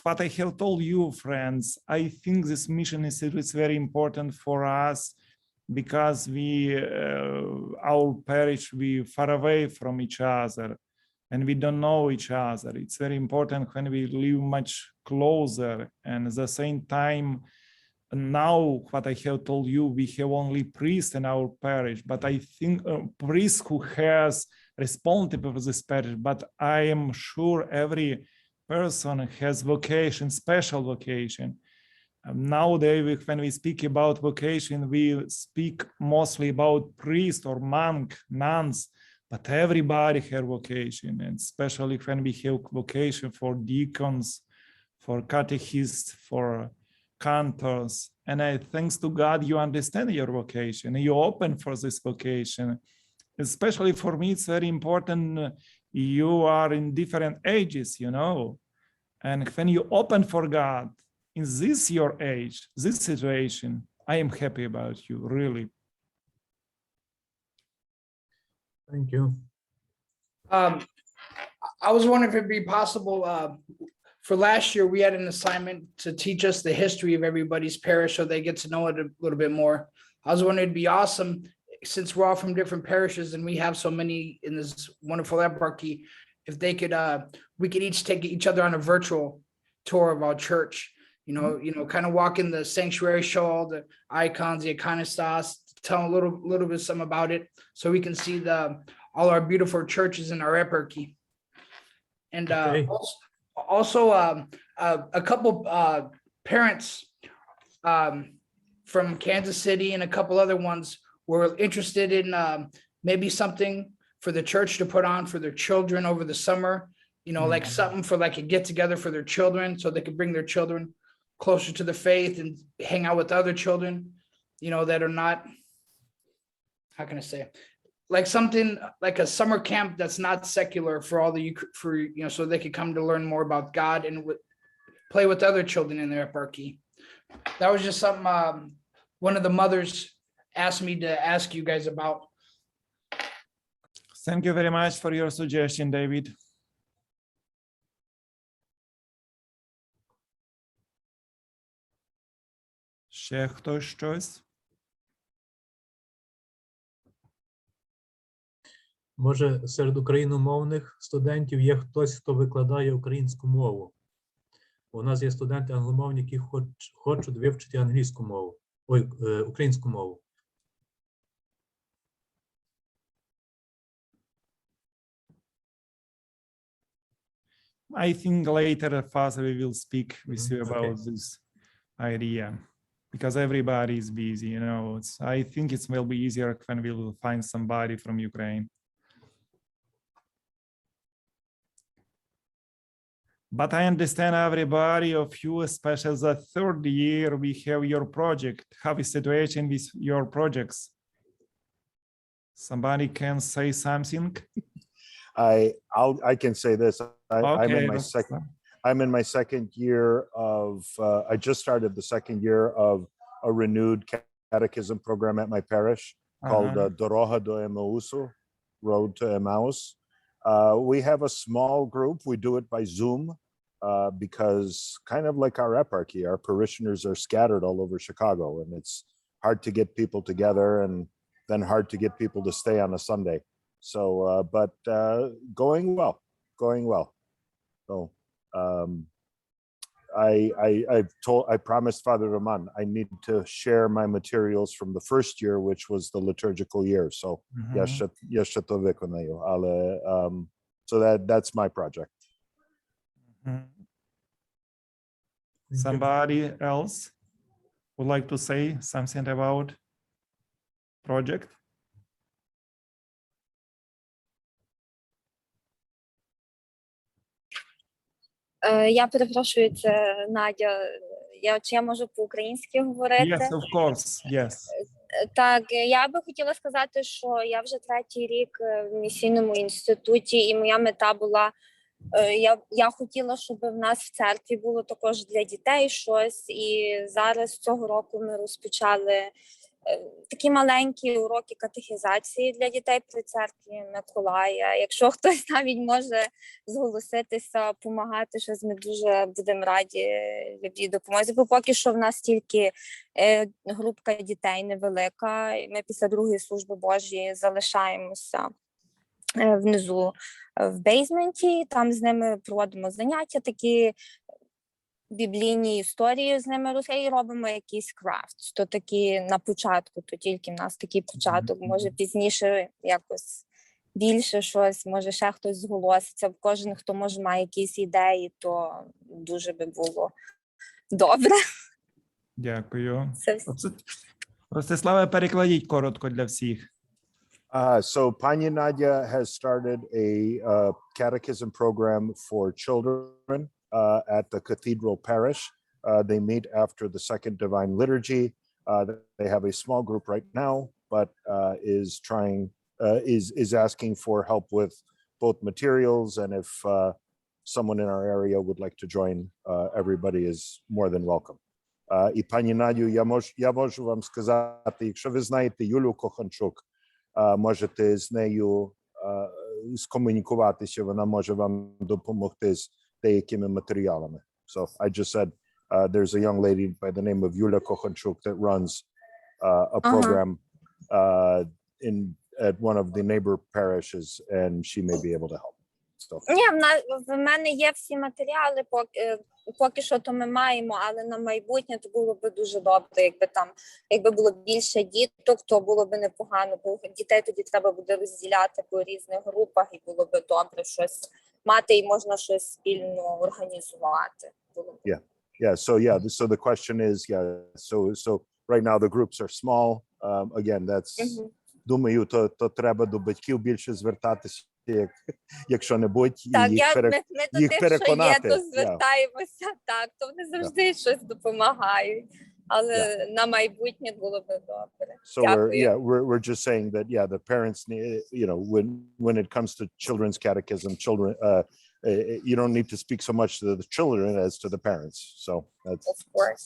What I have told you, friends, I think this mission institute is very important for us, because our parish, we far away from each other and we don't know each other. It's very important when we live much closer, and at the same time, now what I have told you, we have only priest in our parish, but I think a priest who has responsibility for this parish, but I am sure every person has vocation, special vocation. Nowadays, when we speak about vocation, we speak mostly about priest or monk, nuns, but everybody has vocation, and especially when we have vocation for deacons, for catechists, for cantors. And I thanks to God, you understand your vocation, and you're open for this vocation. Especially for me, it's very important. You are in different ages, you know, and when you open for God, in this your age, this situation, I am happy about you, really. Thank you. I was wondering if it'd be possible, for last year, we had an assignment to teach us the history of everybody's parish so they get to know it a little bit more. I was wondering it'd be awesome, since we're all from different parishes and we have so many in this wonderful eparchy, if they could, we could each take each other on a virtual tour of our church, you know, kind of walk in the sanctuary, show all the icons, the iconostas, tell a little bit some about it, so we can see all our beautiful churches in our eparchy. And also a couple parents from Kansas City and a couple other ones were interested in maybe something for the church to put on for their children over the summer, you know, like something for like a get together for their children, so they could bring their children closer to the faith and hang out with other children, you know, that are not, how can I say, like something like a summer camp that's not secular for all the, for, you know, so they could come to learn more about God and play with other children in their eparchy. That was just something one of the mothers asked me to ask you guys about. Thank you very much for your suggestion, David. Ще хтось щось? Може, серед україномовних студентів є хтось, хто викладає українську мову? У нас є студенти англомовні, які хочуть вивчити англійську мову, українську мову. I think later, Father, we will speak with you about this idea, because everybody is busy, you know. I think it will be easier when we will find somebody from Ukraine. But I understand everybody of you, especially the third year, we have your project. How is the situation with your projects? Somebody can say something? I can say this. I'm in my Okay, second. I'm in my second year of. I just started the second year of a renewed catechism program at my parish called Doroha do Emausu, Road to Emmaus. We have a small group. We do it by Zoom because kind of like our eparchy, our parishioners are scattered all over Chicago, and it's hard to get people together, and then hard to get people to stay on a Sunday. So, but going well. So, I promised Father Roman I need to share my materials from the first year, which was the liturgical year. So, so that's my project. Somebody else would like to say something about project? Я перепрошую, це Надя. Чи я можу по-українськи говорити? Yes, of course, yes. Так, я би хотіла сказати, що я вже третій рік в місійному інституті, і моя мета була, я хотіла, щоб в нас в церкві було також для дітей щось, і зараз цього року ми розпочали такі маленькі уроки катехізації для дітей при церкві Миколая. Якщо хтось навіть може зголоситися, допомагати щось, ми дуже будемо раді любій допомозі. Бо поки що в нас тільки групка дітей невелика. Ми після другої служби Божої залишаємося внизу в бейсменті, там з ними проводимо заняття такі, біблійні історії з ними і робимо якийсь крафт, то такі на початку, то тільки в нас такий початок, може пізніше якось більше щось, може ще хтось зголоситься, кожен, хто може має якісь ідеї, то дуже би було добре. Дякую. Це все. Ростиславе, перекладіть коротко для всіх. So Pani Nadia has started a catechism program for children at the Cathedral Parish. They meet after the second Divine Liturgy. They have a small group right now, but is asking for help with both materials, and if someone in our area would like to join, everybody is more than welcome. І пані Надю, я можу вам сказати, якщо ви знаєте Юлю Коханчук, можете з нею скомунікуватися, вона може вам допомогти з деякими матеріалами. So I just said there's a young lady by the name of Yulia Kochanchuk that runs a program at one of the neighbor parishes, and she may be able to help. So. Ні, в мене є всі матеріали, поки що то ми маємо, але на майбутнє то було б дуже добре, якби було більше діток, то було б непогано, бо дітей тоді треба буде розділяти по різних групах, і було б добре щось мати, і можна щось спільно організувати. So the question is, so right now the groups are small. Again, that's, думаю, то треба до батьків більше звертатися, якщо-небудь, і їх переконати. Ми то звертаємося, так, то вони завжди щось допомагають, але на майбутнє було б добре. So we're just saying that, the parents need, when it comes to children's catechism, you don't need to speak so much to the children as to the parents. So that's, of course.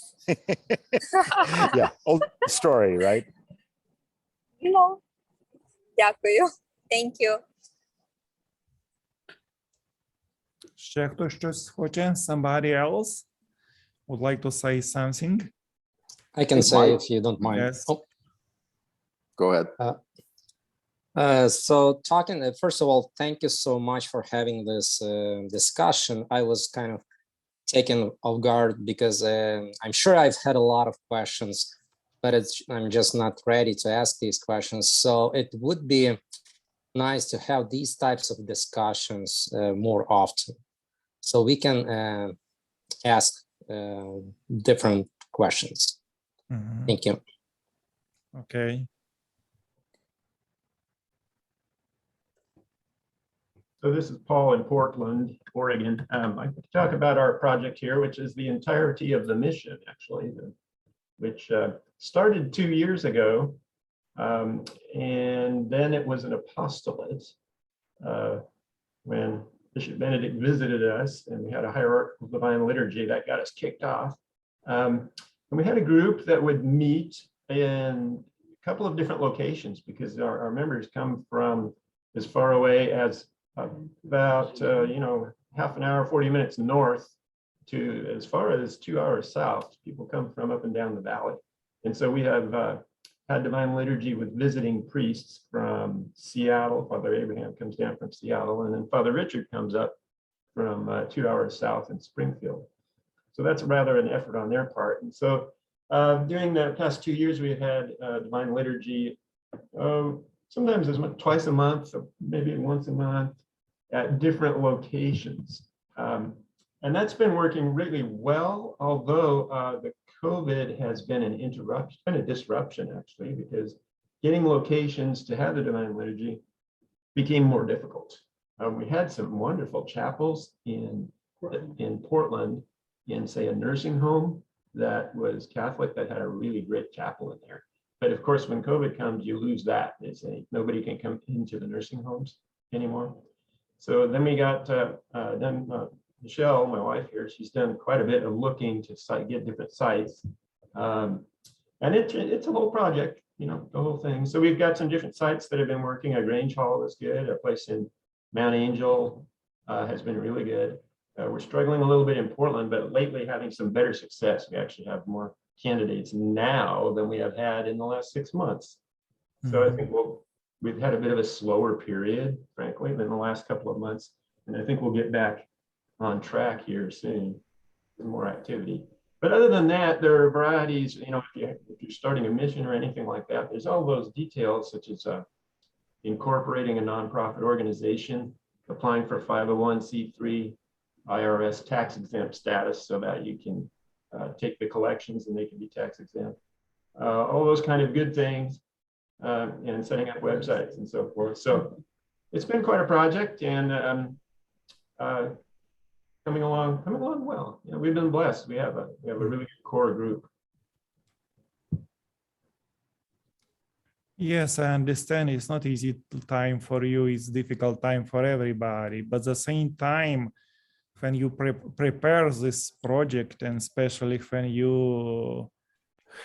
Old story, right? No. Дякую. Thank you. Ще хтось щось хоче? Somebody else would like to say something? I can say if you don't mind. Yes. Oh. Go ahead. So talking, first of all, thank you so much for having this discussion. I was kind of taken off guard because I'm sure I've had a lot of questions, but I'm just not ready to ask these questions. So it would be nice to have these types of discussions more often, so we can ask different questions. Thank you. Okay. So this is Paul in Portland, Oregon. I could talk about our project here, which is the entirety of the mission, actually, which started 2 years ago. And then it was an apostolate when Bishop Benedict visited us, and we had a hierarchical divine liturgy that got us kicked off. And we had a group that would meet in a couple of different locations, because our members come from as far away as about half an hour, 40 minutes north to as far as 2 hours south. People come from up and down the valley. And so we have had divine liturgy with visiting priests from Seattle. Father Abraham comes down from Seattle, and then Father Richard comes up from 2 hours south in Springfield. So that's rather an effort on their part. And so during the past 2 years, we've had divine liturgy sometimes as much twice a month, maybe once a month, at different locations. And that's been working really well, although the COVID has been a disruption, actually, because getting locations to have the divine liturgy became more difficult. We had some wonderful chapels in Portland, in, say, a nursing home that was Catholic, that had a really great chapel in there. But of course, when COVID comes, you lose that. They say nobody can come into the nursing homes anymore. So then we got Michelle, my wife here, she's done quite a bit of looking to get different sites. And it's a whole project, the whole thing. So we've got some different sites that have been working. A Grange Hall is good. A place in Mount Angel has been really good. We're struggling a little bit in Portland, but lately having some better success. We actually have more candidates now than we have had in the last 6 months. So I think we've had a bit of a slower period, frankly, than the last couple of months. And I think we'll get back on track here soon with more activity. But other than that, there are varieties, if you're starting a mission or anything like that, there's all those details, such as incorporating a nonprofit organization, applying for 501c3 IRS tax exempt status so that you can take the collections and they can be tax exempt. All those kind of good things, and setting up websites and so forth. So it's been quite a project, and coming along well. You know, we've been blessed. We have a really good core group. Yes, I understand it's not easy time for you, it's difficult time for everybody, but at the same time, when you prepare this project, and especially when you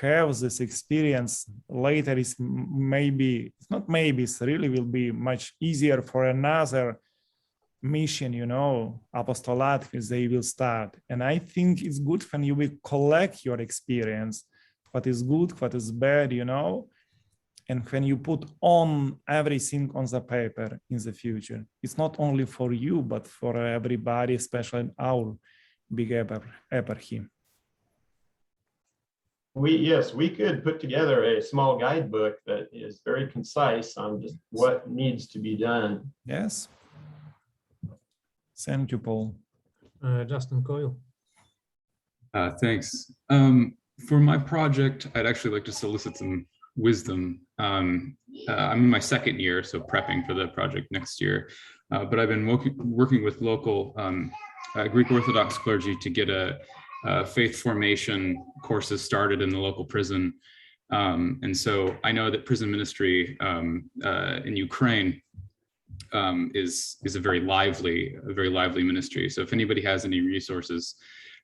have this experience later, it's really will be much easier for another mission, you know, apostolate, they will start. And I think it's good when you will collect your experience, what is good, what is bad, you know, and when you put on everything on the paper in the future. It's not only for you, but for everybody, especially in our big eparchy. We could put together a small guidebook that is very concise on just what needs to be done. Yes. Thank you, Paul. Justin Coyle. Thanks. For my project, I'd actually like to solicit some wisdom. I'm in my second year, so prepping for the project next year. But I've been working with local Greek Orthodox clergy to get a faith formation courses started in the local prison. And so I know that prison ministry in Ukraine is a very lively ministry. So if anybody has any resources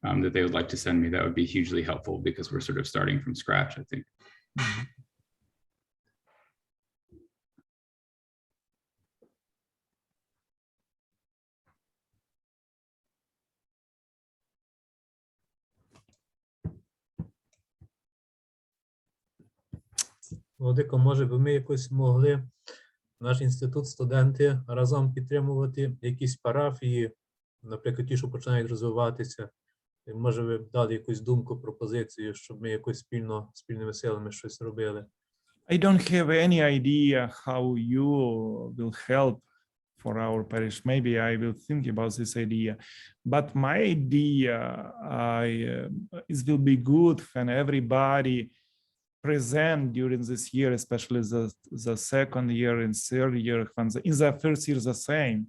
that they would like to send me, that would be hugely helpful, because we're sort of starting from scratch, I think. Владико, може би ми якось могли, наш інститут, студенти, разом підтримувати якісь парафії, наприклад, ті, що починають розвиватися. І, може, ви б дали якусь думку, пропозицію, щоб ми якось спільними силами щось робили. I don't have any idea how you will help for our parish. Maybe I will think about this idea. But my idea it will be good when everybody present during this year, especially the second year and third year, when in the first year the same.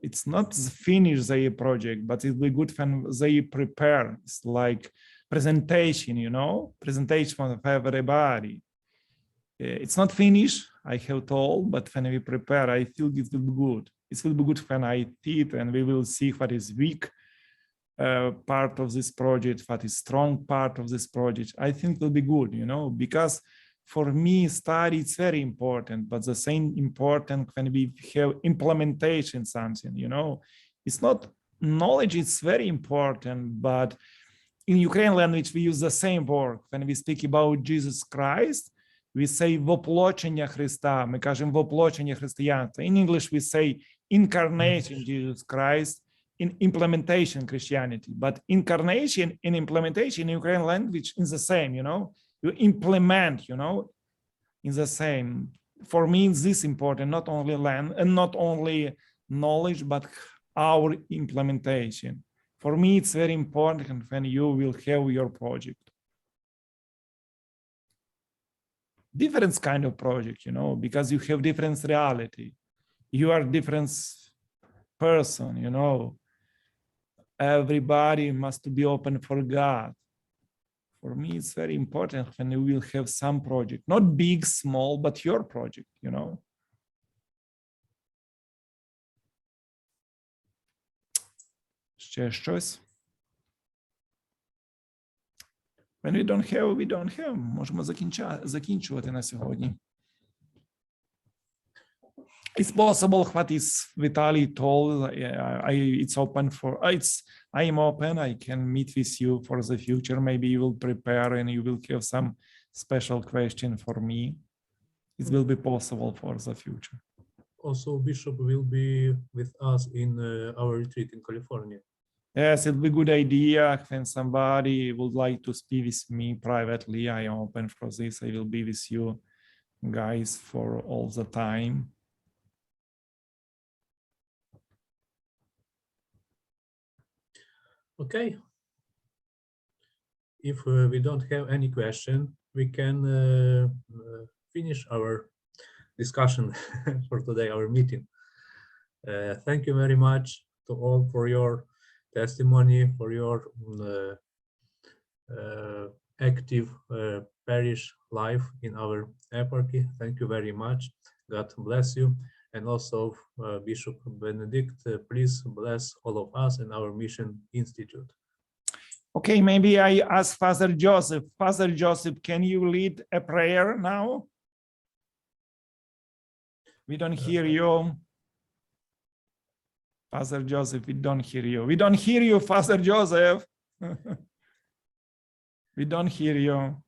It's not finish their project, but it will be good when they prepare. It's like presentation, you know, presentation of everybody. It's not finished, I have told, but when we prepare, I feel it will be good. It will be good when I teach, and we will see what is weak part of this project, what is strong part of this project. I think it will be good, you know, because for me, study is very important, but the same important when we have implementation something, you know. It's not knowledge, it's very important, but in Ukrainian language, we use the same word. When we speak about Jesus Christ, we say воплочення Христа, ми кажемо воплочення християнства. In English, we say incarnation Jesus Christ, in implementation Christianity. But incarnation and implementation in Ukrainian language is the same, you know. You implement, you know, in the same. For me, this is important, not only land and not only knowledge, but our implementation. For me, it's very important when you will have your project. Different kind of project, you know, because you have different reality. You are different person, you know. Everybody must be open for God. For me, it's very important when you will have some project, not big, small, but your project, you know. Ще щось? When we don't have, we don't have. Можемо закінчувати на сьогодні. It's possible what is Vitaly told. It's open for, I am open. I can meet with you for the future. Maybe you will prepare and you will have some special question for me. It will be possible for the future. Also, Bishop will be with us in our retreat in California. Yes, it will be a good idea when somebody would like to speak with me privately. I am open for this. I will be with you guys for all the time. Окей. if we don't have any question, we can finish our discussion for today, our meeting. Thank you very much to all for your testimony, for your active parish life in our eparchy. Thank you very much. God bless you. And also Bishop Benedict, please bless all of us and our Mission Institute. Okay, maybe I ask Father Joseph. Father Joseph, can you lead a prayer now? We don't hear you. Father Joseph, we don't hear you. We don't hear you, Father Joseph. We don't hear you.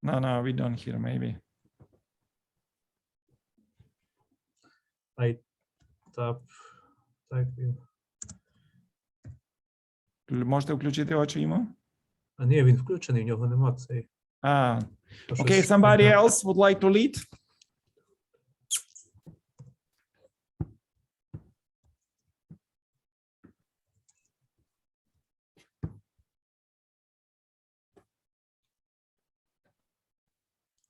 No, we don't hear, maybe. I type in. Можете включити очі йому? А ні, він включений, в нього нема цей. Okay, somebody else would like to lead?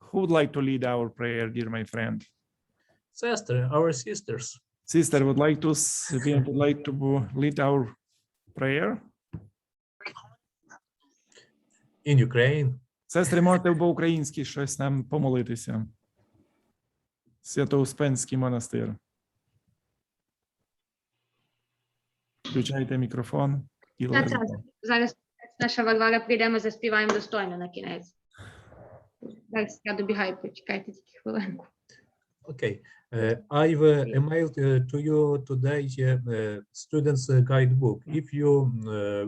Who would like to lead our prayer, dear my friend? Sister, our sisters. Sister would like to lead our prayer? In Ukraine. Сестри, можете по-українськи щось нам помолитися. Свято-Успенський монастир. Включайте мікрофон і лезете. Зараз наша Варвара прийдемо, заспіваємо достойно на кінець. Зараз я добігаю, почекайте тільки хвилинку. Okay, I've emailed to you today students' guidebook. If you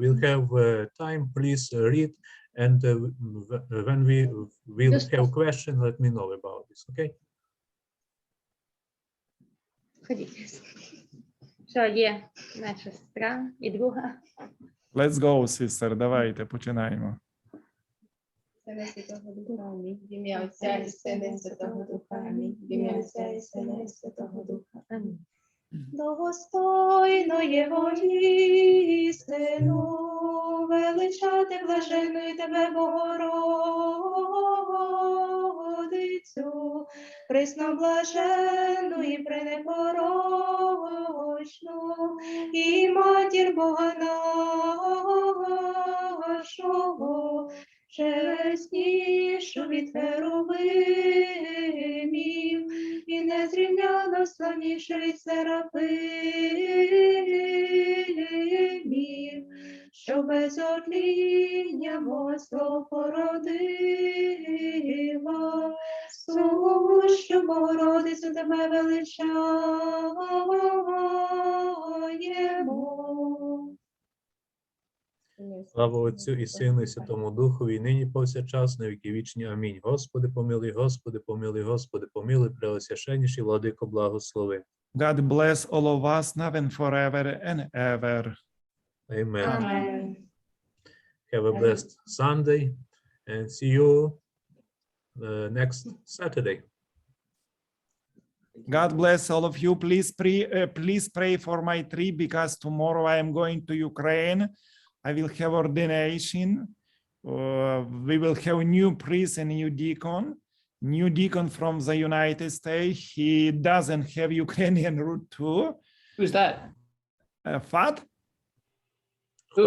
will have time, please read, and when we will have question, let me know about this. Okay? Ходіть. Що є наша сестра і друга? Let's go, sister, давайте, починаємо. Сина Святого Духа, амінь. В ім'я Отця і Сина і Святого Духа, амінь. В ім'я Отця і Сина і Святого Духа, амінь. Достойно його істину, величати блаженною тебе, Богородицю, пресноблаженну і пренепорочну, і матір Бога нашого, чеснішу від херовимів, і незрівняно славнішу від серафимів, що без отління Богослов породила, сущу Богородицю тебе величаємо. Слава Отцю і Сину, і Святому Духу, і нині повсякчас, на віки вічні. Амінь. Господи, помилуй, Господи, помилуй, Господи, помилуй, преосвященніший Владико, благослови. God bless all of us now and forever and ever. Amen. Amen. Have a blessed Sunday and see you next Saturday. God bless all of you. Please pray for my trip, because tomorrow I am going to Ukraine. I will have ordination. We will have a new priest and new deacon from the United States. He doesn't have Ukrainian root too. Who's that? Fat? Who?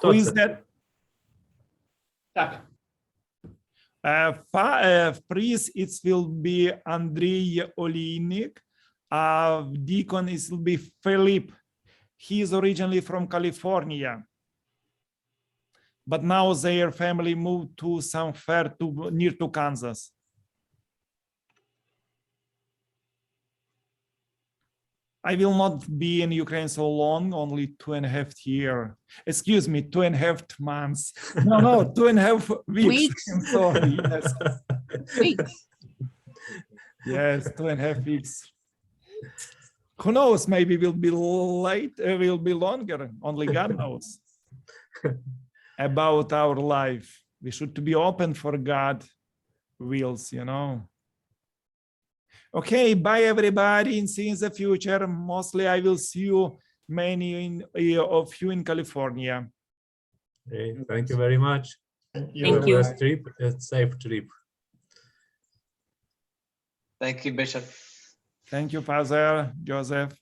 Who is that? Tak. Priest, it will be Andrei Oleynik. Deacon, it will be Philip. He is originally from California, but now their family moved to somewhere near to Kansas. I will not be in Ukraine so long, only 2.5 years. Excuse me, 2.5 months. No, 2.5 weeks. I'm sorry. Yes. Weeks. Yes, 2.5 weeks. Who knows? Maybe will be late. Will be longer. Only God knows about our life. We should be open for God wills, you know. Okay, bye everybody, and see you in the future. Mostly I will see you many of you in California. Okay, thank you very much. Thank Have a you. nice trip, a safe trip. Thank you, Bishop. Thank you, Father Joseph.